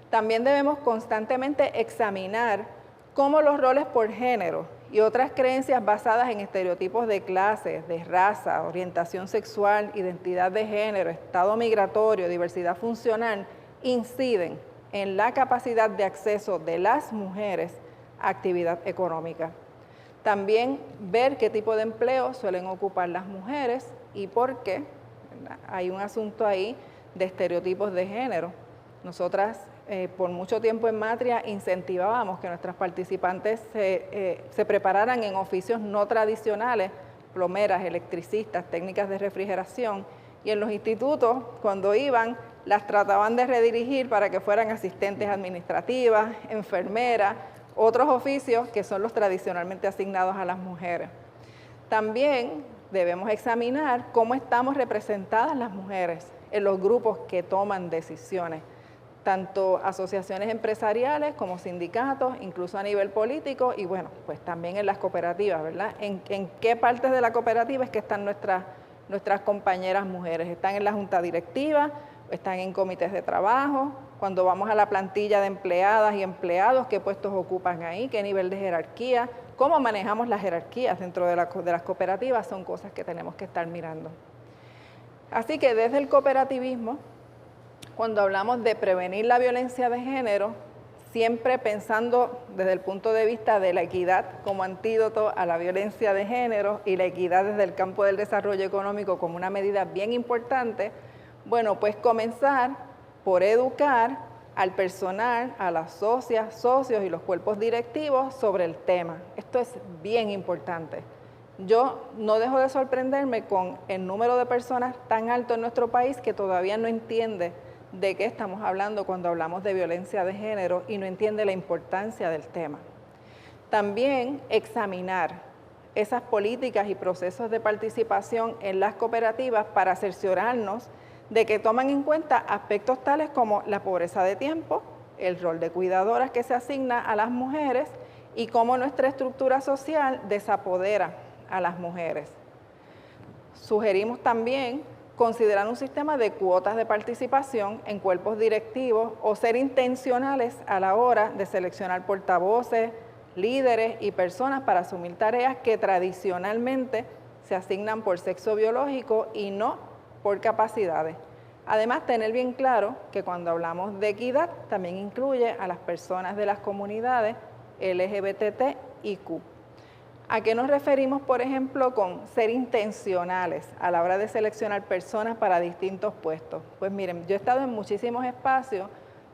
También debemos constantemente examinar cómo los roles por género y otras creencias basadas en estereotipos de clase, de raza, orientación sexual, identidad de género, estado migratorio, diversidad funcional, inciden en la capacidad de acceso de las mujeres a actividad económica. También ver qué tipo de empleo suelen ocupar las mujeres y por qué. Hay un asunto ahí de estereotipos de género. Nosotras por mucho tiempo en Matria incentivábamos que nuestras participantes se prepararan en oficios no tradicionales, plomeras, electricistas, técnicas de refrigeración, y en los institutos, cuando iban, las trataban de redirigir para que fueran asistentes administrativas, enfermeras, otros oficios que son los tradicionalmente asignados a las mujeres. También debemos examinar cómo estamos representadas las mujeres en los grupos que toman decisiones, tanto asociaciones empresariales como sindicatos, incluso a nivel político y bueno, pues también en las cooperativas, ¿verdad? ¿En qué partes de la cooperativa es que están nuestras compañeras mujeres? ¿Están en la junta directiva? ¿Están en comités de trabajo? Cuando vamos a la plantilla de empleadas y empleados, ¿qué puestos ocupan ahí? ¿Qué nivel de jerarquía? ¿Cómo manejamos las jerarquías dentro de las cooperativas? Son cosas que tenemos que estar mirando. Así que desde el cooperativismo, cuando hablamos de prevenir la violencia de género, siempre pensando desde el punto de vista de la equidad como antídoto a la violencia de género y la equidad desde el campo del desarrollo económico como una medida bien importante, bueno, pues comenzar por educar al personal, a las socias, socios y los cuerpos directivos sobre el tema. Esto es bien importante. Yo no dejo de sorprenderme con el número de personas tan alto en nuestro país que todavía no entiende de qué estamos hablando cuando hablamos de violencia de género y no entiende la importancia del tema. También examinar esas políticas y procesos de participación en las cooperativas para cerciorarnos de que toman en cuenta aspectos tales como la pobreza de tiempo, el rol de cuidadoras que se asigna a las mujeres y cómo nuestra estructura social desapodera a las mujeres. Sugerimos también considerar un sistema de cuotas de participación en cuerpos directivos o ser intencionales a la hora de seleccionar portavoces, líderes y personas para asumir tareas que tradicionalmente se asignan por sexo biológico y no por capacidades. Además, tener bien claro que cuando hablamos de equidad también incluye a las personas de las comunidades LGBTIQ. ¿A qué nos referimos, por ejemplo, con ser intencionales a la hora de seleccionar personas para distintos puestos? Pues miren, yo he estado en muchísimos espacios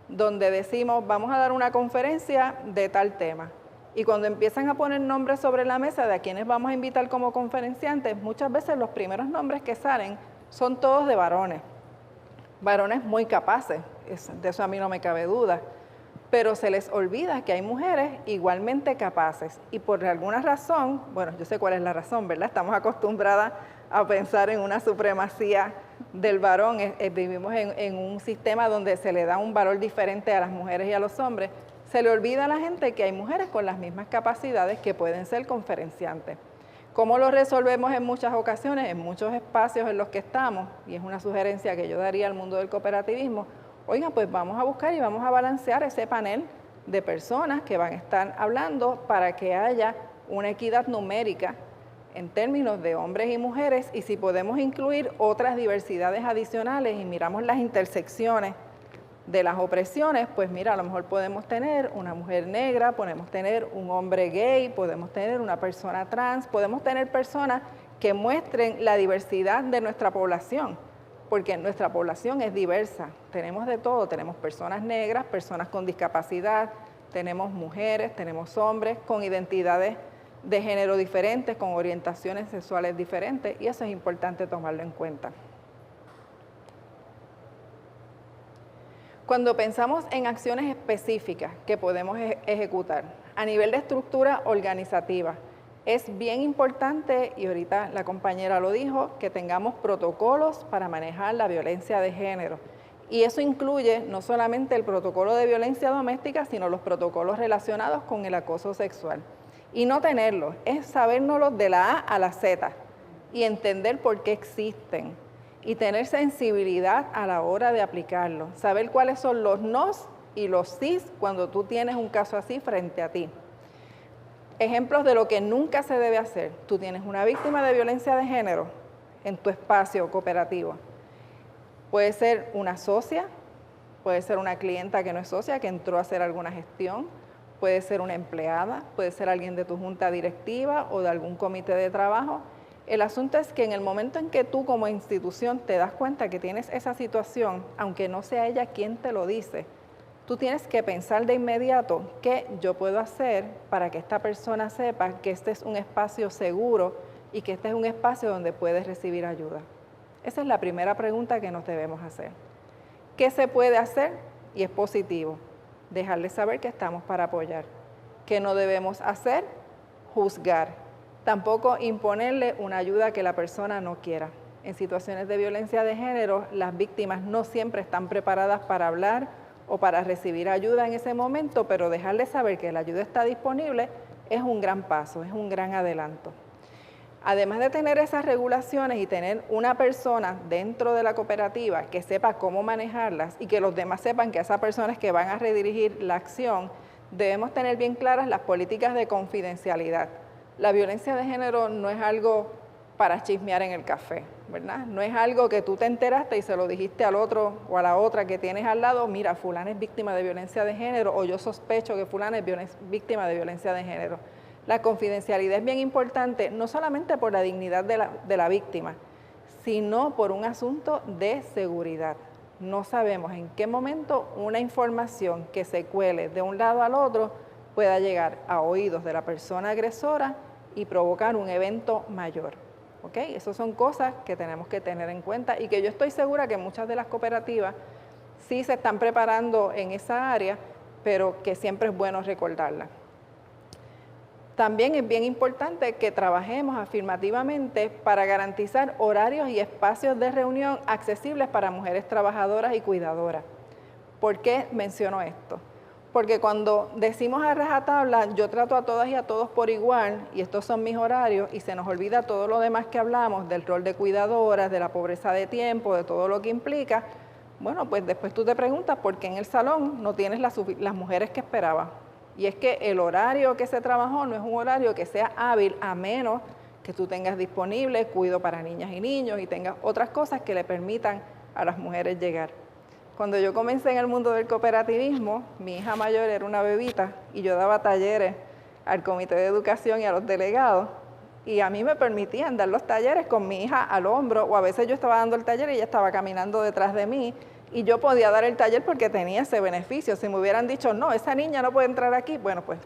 donde decimos, vamos a dar una conferencia de tal tema. Y cuando empiezan a poner nombres sobre la mesa de a quienes vamos a invitar como conferenciantes, muchas veces los primeros nombres que salen son todos de varones. Varones muy capaces, de eso a mí no me cabe duda. Pero se les olvida que hay mujeres igualmente capaces y por alguna razón, bueno, yo sé cuál es la razón, ¿verdad? Estamos acostumbradas a pensar en una supremacía del varón, vivimos en un sistema donde se le da un valor diferente a las mujeres y a los hombres. Se le olvida a la gente que hay mujeres con las mismas capacidades que pueden ser conferenciantes. ¿Cómo lo resolvemos en muchas ocasiones, en muchos espacios en los que estamos? Y es una sugerencia que yo daría al mundo del cooperativismo. Oigan, pues vamos a buscar y vamos a balancear ese panel de personas que van a estar hablando para que haya una equidad numérica en términos de hombres y mujeres y si podemos incluir otras diversidades adicionales y miramos las intersecciones de las opresiones, pues mira, a lo mejor podemos tener una mujer negra, podemos tener un hombre gay, podemos tener una persona trans, podemos tener personas que muestren la diversidad de nuestra población, porque nuestra población es diversa, tenemos de todo, tenemos personas negras, personas con discapacidad, tenemos mujeres, tenemos hombres con identidades de género diferentes, con orientaciones sexuales diferentes, y eso es importante tomarlo en cuenta. Cuando pensamos en acciones específicas que podemos ejecutar a nivel de estructura organizativa, es bien importante, y ahorita la compañera lo dijo, que tengamos protocolos para manejar la violencia de género. Y eso incluye no solamente el protocolo de violencia doméstica, sino los protocolos relacionados con el acoso sexual. Y no tenerlos, es sabérnoslos de la A a la Z y entender por qué existen. Y tener sensibilidad a la hora de aplicarlo, saber cuáles son los nos y los sís cuando tú tienes un caso así frente a ti. Ejemplos de lo que nunca se debe hacer. Tú tienes una víctima de violencia de género en tu espacio cooperativo. Puede ser una socia, puede ser una clienta que no es socia, que entró a hacer alguna gestión, puede ser una empleada, puede ser alguien de tu junta directiva o de algún comité de trabajo. El asunto es que en el momento en que tú como institución te das cuenta que tienes esa situación, aunque no sea ella quien te lo dice, tú tienes que pensar de inmediato qué yo puedo hacer para que esta persona sepa que este es un espacio seguro y que este es un espacio donde puedes recibir ayuda. Esa es la primera pregunta que nos debemos hacer. ¿Qué se puede hacer? Y es positivo. Dejarles saber que estamos para apoyar. ¿Qué no debemos hacer? Juzgar. Tampoco imponerle una ayuda que la persona no quiera. En situaciones de violencia de género, las víctimas no siempre están preparadas para hablar o para recibir ayuda en ese momento, pero dejarles saber que la ayuda está disponible es un gran paso, es un gran adelanto. Además de tener esas regulaciones y tener una persona dentro de la cooperativa que sepa cómo manejarlas y que los demás sepan que esas personas que van a redirigir la acción, debemos tener bien claras las políticas de confidencialidad. La violencia de género no es algo para chismear en el café, ¿verdad? No es algo que tú te enteraste y se lo dijiste al otro o a la otra que tienes al lado, mira, fulana es víctima de violencia de género o yo sospecho que fulana es víctima de violencia de género. La confidencialidad es bien importante, no solamente por la dignidad de la víctima, sino por un asunto de seguridad. No sabemos en qué momento una información que se cuele de un lado al otro pueda llegar a oídos de la persona agresora y provocar un evento mayor. ¿Ok? Esas son cosas que tenemos que tener en cuenta y que yo estoy segura que muchas de las cooperativas sí se están preparando en esa área, pero que siempre es bueno recordarla. También es bien importante que trabajemos afirmativamente para garantizar horarios y espacios de reunión accesibles para mujeres trabajadoras y cuidadoras. ¿Por qué menciono esto? Porque cuando decimos a rajatabla, yo trato a todas y a todos por igual, y estos son mis horarios, y se nos olvida todo lo demás que hablamos, del rol de cuidadoras, de la pobreza de tiempo, de todo lo que implica, bueno, pues después tú te preguntas por qué en el salón no tienes las mujeres que esperabas. Y es que el horario que se trabajó no es un horario que sea hábil, a menos que tú tengas disponible cuido para niñas y niños y tengas otras cosas que le permitan a las mujeres llegar. Cuando yo comencé en el mundo del cooperativismo, mi hija mayor era una bebita y yo daba talleres al comité de educación y a los delegados, y a mí me permitían dar los talleres con mi hija al hombro, o a veces yo estaba dando el taller y ella estaba caminando detrás de mí, y yo podía dar el taller porque tenía ese beneficio. Si me hubieran dicho, no, esa niña no puede entrar aquí, bueno, pues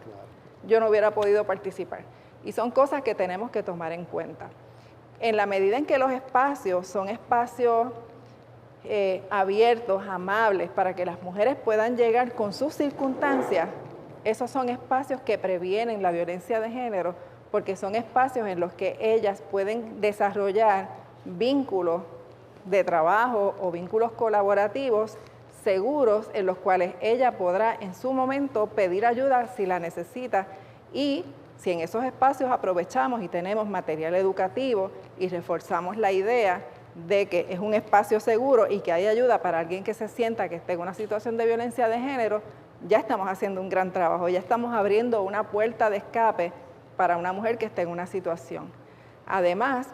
yo no hubiera podido participar. Y son cosas que tenemos que tomar en cuenta. En la medida en que los espacios son espacios abiertos, amables, para que las mujeres puedan llegar con sus circunstancias, esos son espacios que previenen la violencia de género, porque son espacios en los que ellas pueden desarrollar vínculos de trabajo o vínculos colaborativos seguros, en los cuales ella podrá en su momento pedir ayuda si la necesita, y si en esos espacios aprovechamos y tenemos material educativo y reforzamos la idea de que es un espacio seguro y que hay ayuda para alguien que se sienta que esté en una situación de violencia de género, ya estamos haciendo un gran trabajo, ya estamos abriendo una puerta de escape para una mujer que esté en una situación. Además,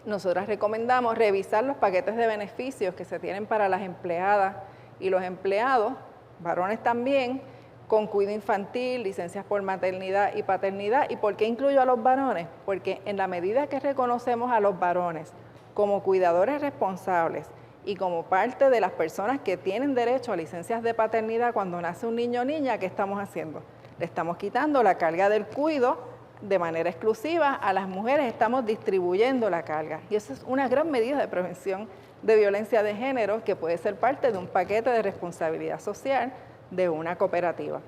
nosotras recomendamos revisar los paquetes de beneficios que se tienen para las empleadas y los empleados, varones también, con cuidado infantil, licencias por maternidad y paternidad. ¿Y por qué incluyo a los varones? Porque en la medida que reconocemos a los varones como cuidadores responsables y como parte de las personas que tienen derecho a licencias de paternidad cuando nace un niño o niña, ¿qué estamos haciendo? Le estamos quitando la carga del cuidado de manera exclusiva a las mujeres, estamos distribuyendo la carga. Y eso es una gran medida de prevención de violencia de género que puede ser parte de un paquete de responsabilidad social de una cooperativa.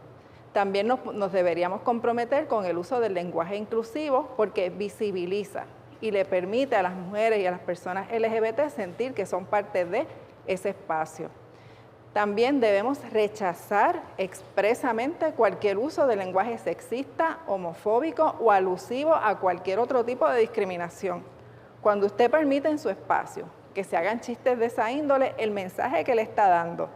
También nos deberíamos comprometer con el uso del lenguaje inclusivo, porque visibiliza y le permite a las mujeres y a las personas LGBT sentir que son parte de ese espacio. También debemos rechazar expresamente cualquier uso de lenguaje sexista, homofóbico o alusivo a cualquier otro tipo de discriminación. Cuando usted permite en su espacio que se hagan chistes de esa índole, el mensaje que le está dando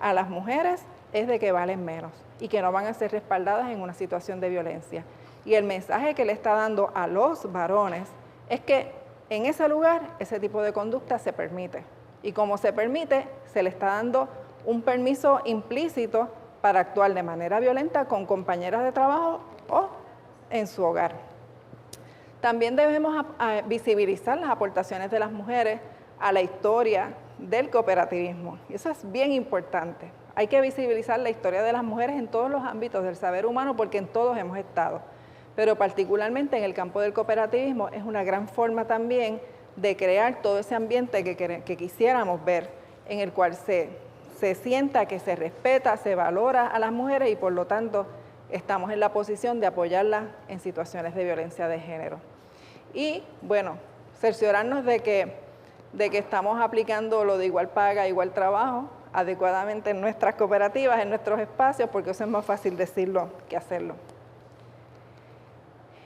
a las mujeres es de que valen menos y que no van a ser respaldadas en una situación de violencia. Y el mensaje que le está dando a los varones es que en ese lugar ese tipo de conducta se permite. Y como se permite, se le está dando un permiso implícito para actuar de manera violenta con compañeras de trabajo o en su hogar. También debemos visibilizar las aportaciones de las mujeres a la historia del cooperativismo. Y eso es bien importante. Hay que visibilizar la historia de las mujeres en todos los ámbitos del saber humano, porque en todos hemos estado. Pero particularmente en el campo del cooperativismo es una gran forma también de crear todo ese ambiente que quisiéramos ver, en el cual se sienta que se respeta, se valora a las mujeres y por lo tanto estamos en la posición de apoyarlas en situaciones de violencia de género. Y bueno, cerciorarnos de que estamos aplicando lo de igual paga, igual trabajo adecuadamente en nuestras cooperativas, en nuestros espacios, porque eso es más fácil decirlo que hacerlo.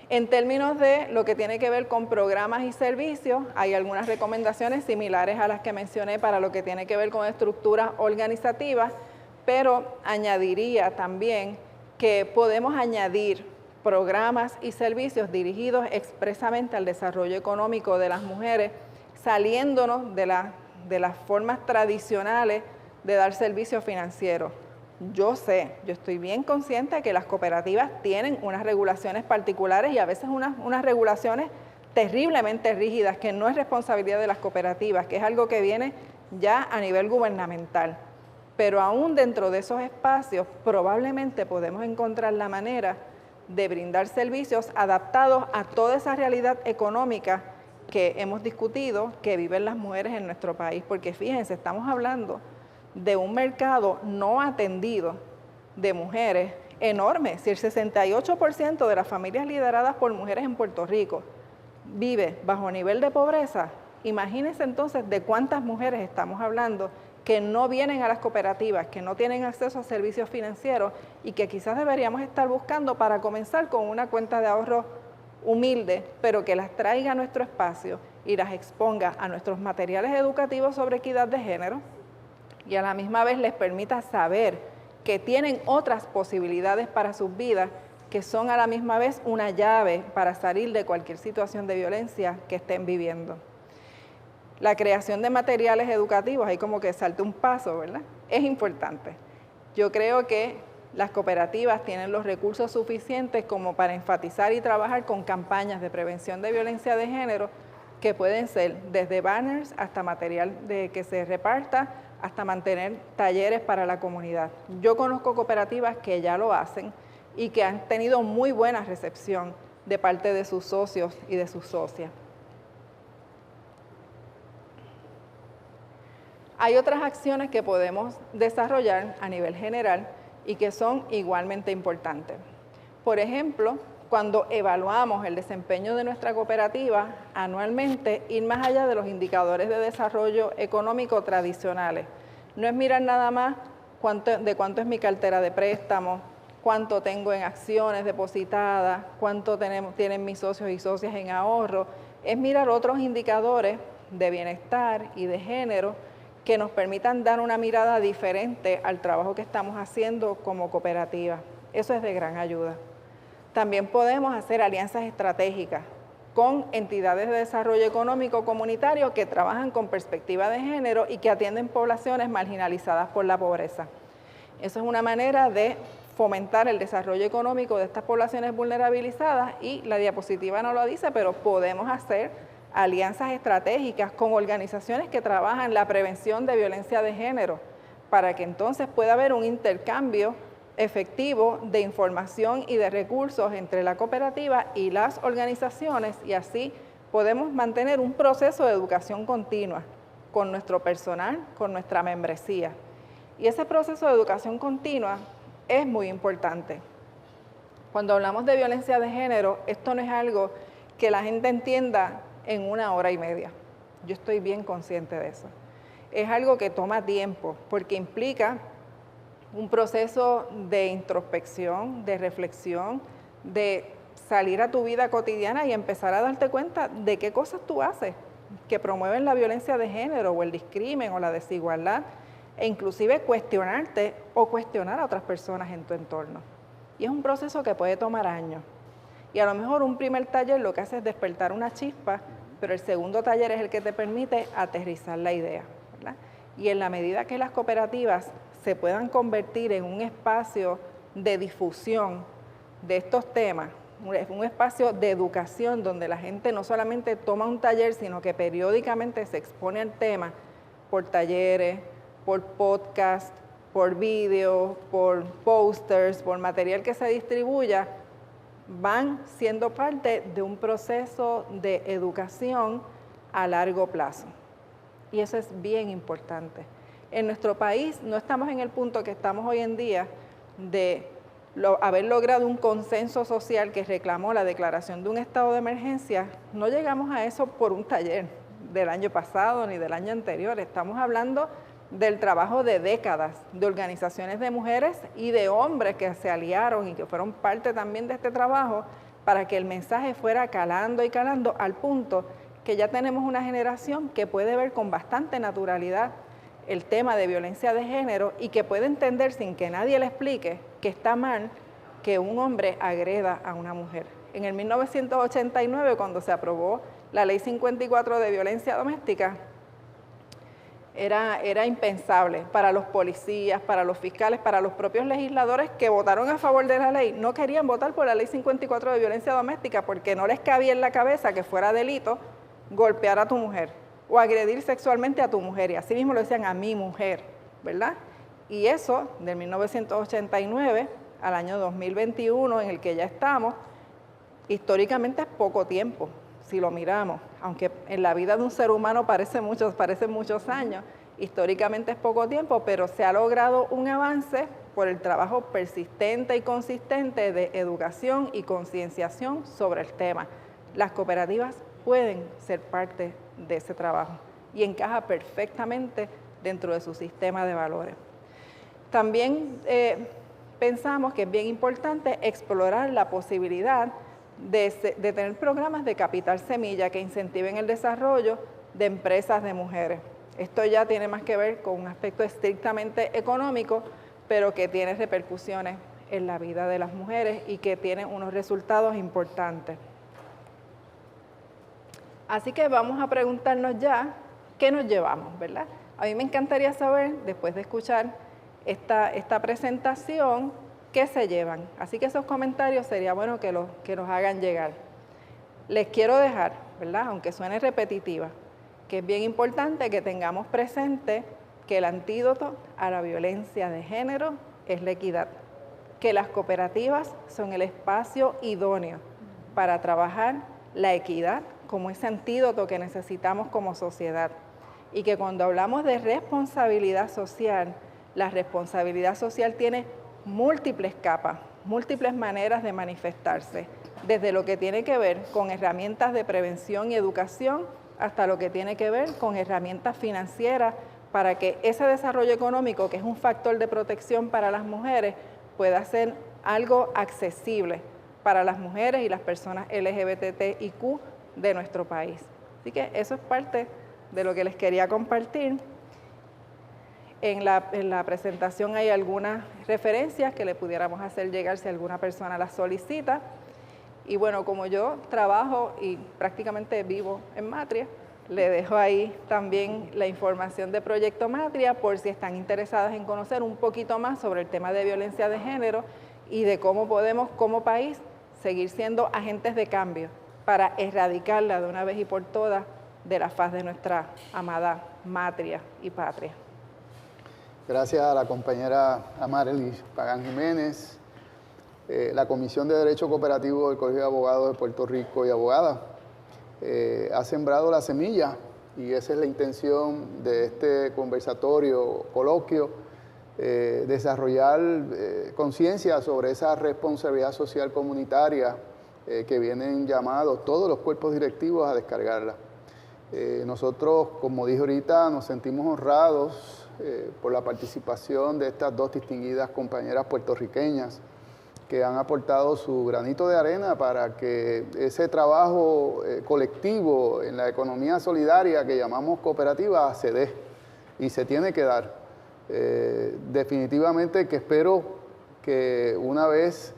En términos de lo que tiene que ver con programas y servicios, hay algunas recomendaciones similares a las que mencioné para lo que tiene que ver con estructuras organizativas, pero añadiría también que podemos añadir programas y servicios dirigidos expresamente al desarrollo económico de las mujeres, saliéndonos de las formas tradicionales de dar servicios financieros. Yo estoy bien consciente de que las cooperativas tienen unas regulaciones particulares y a veces unas regulaciones terriblemente rígidas, que no es responsabilidad de las cooperativas, que es algo que viene ya a nivel gubernamental. Pero aún dentro de esos espacios probablemente podemos encontrar la manera de brindar servicios adaptados a toda esa realidad económica que hemos discutido, que viven las mujeres en nuestro país. Porque fíjense, estamos hablando de un mercado no atendido de mujeres enorme. Si el 68% de las familias lideradas por mujeres en Puerto Rico vive bajo nivel de pobreza, imagínense entonces de cuántas mujeres estamos hablando que no vienen a las cooperativas, que no tienen acceso a servicios financieros y que quizás deberíamos estar buscando para comenzar con una cuenta de ahorro humilde, pero que las traiga a nuestro espacio y las exponga a nuestros materiales educativos sobre equidad de género y a la misma vez les permita saber que tienen otras posibilidades para sus vidas que son a la misma vez una llave para salir de cualquier situación de violencia que estén viviendo. La creación de materiales educativos, ahí como que salta un paso, ¿verdad? Es importante. Yo creo que las cooperativas tienen los recursos suficientes como para enfatizar y trabajar con campañas de prevención de violencia de género que pueden ser desde banners hasta material que se reparta, hasta mantener talleres para la comunidad. Yo conozco cooperativas que ya lo hacen y que han tenido muy buena recepción de parte de sus socios y de sus socias. Hay otras acciones que podemos desarrollar a nivel general y que son igualmente importantes. Por ejemplo, cuando evaluamos el desempeño de nuestra cooperativa anualmente, ir más allá de los indicadores de desarrollo económico tradicionales. No es mirar nada más de cuánto es mi cartera de préstamos, cuánto tengo en acciones depositadas, cuánto tienen mis socios y socias en ahorro. Es mirar otros indicadores de bienestar y de género que nos permitan dar una mirada diferente al trabajo que estamos haciendo como cooperativa. Eso es de gran ayuda. También podemos hacer alianzas estratégicas con entidades de desarrollo económico comunitario que trabajan con perspectiva de género y que atienden poblaciones marginalizadas por la pobreza. Eso es una manera de fomentar el desarrollo económico de estas poblaciones vulnerabilizadas y la diapositiva no lo dice, pero podemos hacer alianzas estratégicas con organizaciones que trabajan la prevención de violencia de género para que entonces pueda haber un intercambio efectivo de información y de recursos entre la cooperativa y las organizaciones y así podemos mantener un proceso de educación continua con nuestro personal, con nuestra membresía. Y ese proceso de educación continua es muy importante. Cuando hablamos de violencia de género, esto no es algo que la gente entienda en 1 hora y media. Yo estoy bien consciente de eso. Es algo que toma tiempo porque implica un proceso de introspección, de reflexión, de salir a tu vida cotidiana y empezar a darte cuenta de qué cosas tú haces que promueven la violencia de género o el discrimen o la desigualdad e inclusive cuestionarte o cuestionar a otras personas en tu entorno. Y es un proceso que puede tomar años. Y a lo mejor un primer taller lo que hace es despertar una chispa, pero el segundo taller es el que te permite aterrizar la idea, ¿verdad? Y en la medida que las cooperativas se puedan convertir en un espacio de difusión de estos temas, un espacio de educación donde la gente no solamente toma un taller, sino que periódicamente se expone al tema por talleres, por podcast, por vídeos, por posters, por material que se distribuya, van siendo parte de un proceso de educación a largo plazo. Y eso es bien importante. En nuestro país no estamos en el punto que estamos hoy en día de haber logrado un consenso social que reclamó la declaración de un estado de emergencia. No llegamos a eso por un taller del año pasado ni del año anterior. Estamos hablando del trabajo de décadas de organizaciones de mujeres y de hombres que se aliaron y que fueron parte también de este trabajo para que el mensaje fuera calando y calando al punto que ya tenemos una generación que puede ver con bastante naturalidad el tema de violencia de género y que puede entender sin que nadie le explique que está mal que un hombre agreda a una mujer. En el 1989, cuando se aprobó la Ley 54 de violencia doméstica, era impensable para los policías, para los fiscales, para los propios legisladores que votaron a favor de la ley. No querían votar por la Ley 54 de violencia doméstica porque no les cabía en la cabeza que fuera delito golpear a tu mujer o agredir sexualmente a tu mujer. Y así mismo lo decían a mi mujer, ¿verdad? Y eso, del 1989 al año 2021, en el que ya estamos, históricamente es poco tiempo. si lo miramos, aunque en la vida de un ser humano parecen muchos años, históricamente es poco tiempo, pero se ha logrado un avance por el trabajo persistente y consistente de educación y concienciación sobre el tema. Las cooperativas pueden ser parte de ese trabajo y encaja perfectamente dentro de su sistema de valores. También pensamos que es bien importante explorar la posibilidad de tener programas de capital semilla que incentiven el desarrollo de empresas de mujeres. Esto ya tiene más que ver con un aspecto estrictamente económico, pero que tiene repercusiones en la vida de las mujeres y que tiene unos resultados importantes. Así que vamos a preguntarnos ya qué nos llevamos, ¿verdad? A mí me encantaría saber, después de escuchar esta presentación, qué se llevan. Así que esos comentarios sería bueno que nos hagan llegar. Les quiero dejar, ¿verdad? Aunque suene repetitiva, que es bien importante que tengamos presente que el antídoto a la violencia de género es la equidad, que las cooperativas son el espacio idóneo para trabajar la equidad como ese antídoto que necesitamos como sociedad, y que cuando hablamos de responsabilidad social, la responsabilidad social tiene múltiples capas, múltiples maneras de manifestarse, desde lo que tiene que ver con herramientas de prevención y educación hasta lo que tiene que ver con herramientas financieras para que ese desarrollo económico, que es un factor de protección para las mujeres, pueda ser algo accesible para las mujeres y las personas LGBTIQ de nuestro país. Así que eso es parte de lo que les quería compartir. En la presentación hay algunas referencias que le pudiéramos hacer llegar si alguna persona las solicita. Y bueno, como yo trabajo y prácticamente vivo en Matria, le dejo ahí también la información de Proyecto Matria por si están interesadas en conocer un poquito más sobre el tema de violencia de género y de cómo podemos como país seguir siendo agentes de cambio para erradicarla de una vez y por todas de la faz de nuestra amada Matria y patria. Gracias a la compañera Amarelis Pagán Jiménez, la Comisión de Derecho Cooperativo del Colegio de Abogados de Puerto Rico y abogadas ha sembrado la semilla, y esa es la intención de este conversatorio, coloquio, desarrollar conciencia sobre esa responsabilidad social comunitaria que vienen llamados todos los cuerpos directivos a descargarla. Nosotros, como dije ahorita, nos sentimos honrados por la participación de estas dos distinguidas compañeras puertorriqueñas que han aportado su granito de arena para que ese trabajo colectivo en la economía solidaria que llamamos cooperativa se dé y se tiene que dar. Definitivamente que espero que una vez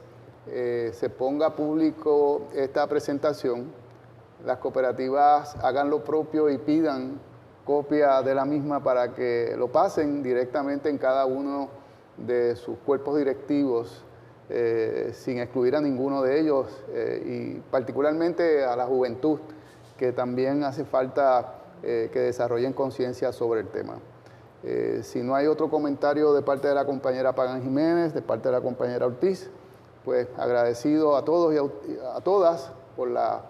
se ponga público esta presentación, las cooperativas hagan lo propio y pidan copia de la misma para que lo pasen directamente en cada uno de sus cuerpos directivos, sin excluir a ninguno de ellos, y particularmente a la juventud, que también hace falta que desarrollen conciencia sobre el tema. Si no hay otro comentario de parte de la compañera Pagán Jiménez, de parte de la compañera Ortiz, pues agradecido a todos y a todas por la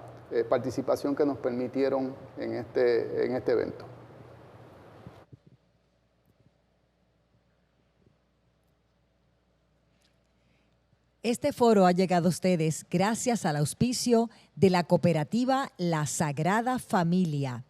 participación que nos permitieron en este evento. Este foro ha llegado a ustedes gracias al auspicio de la cooperativa La Sagrada Familia.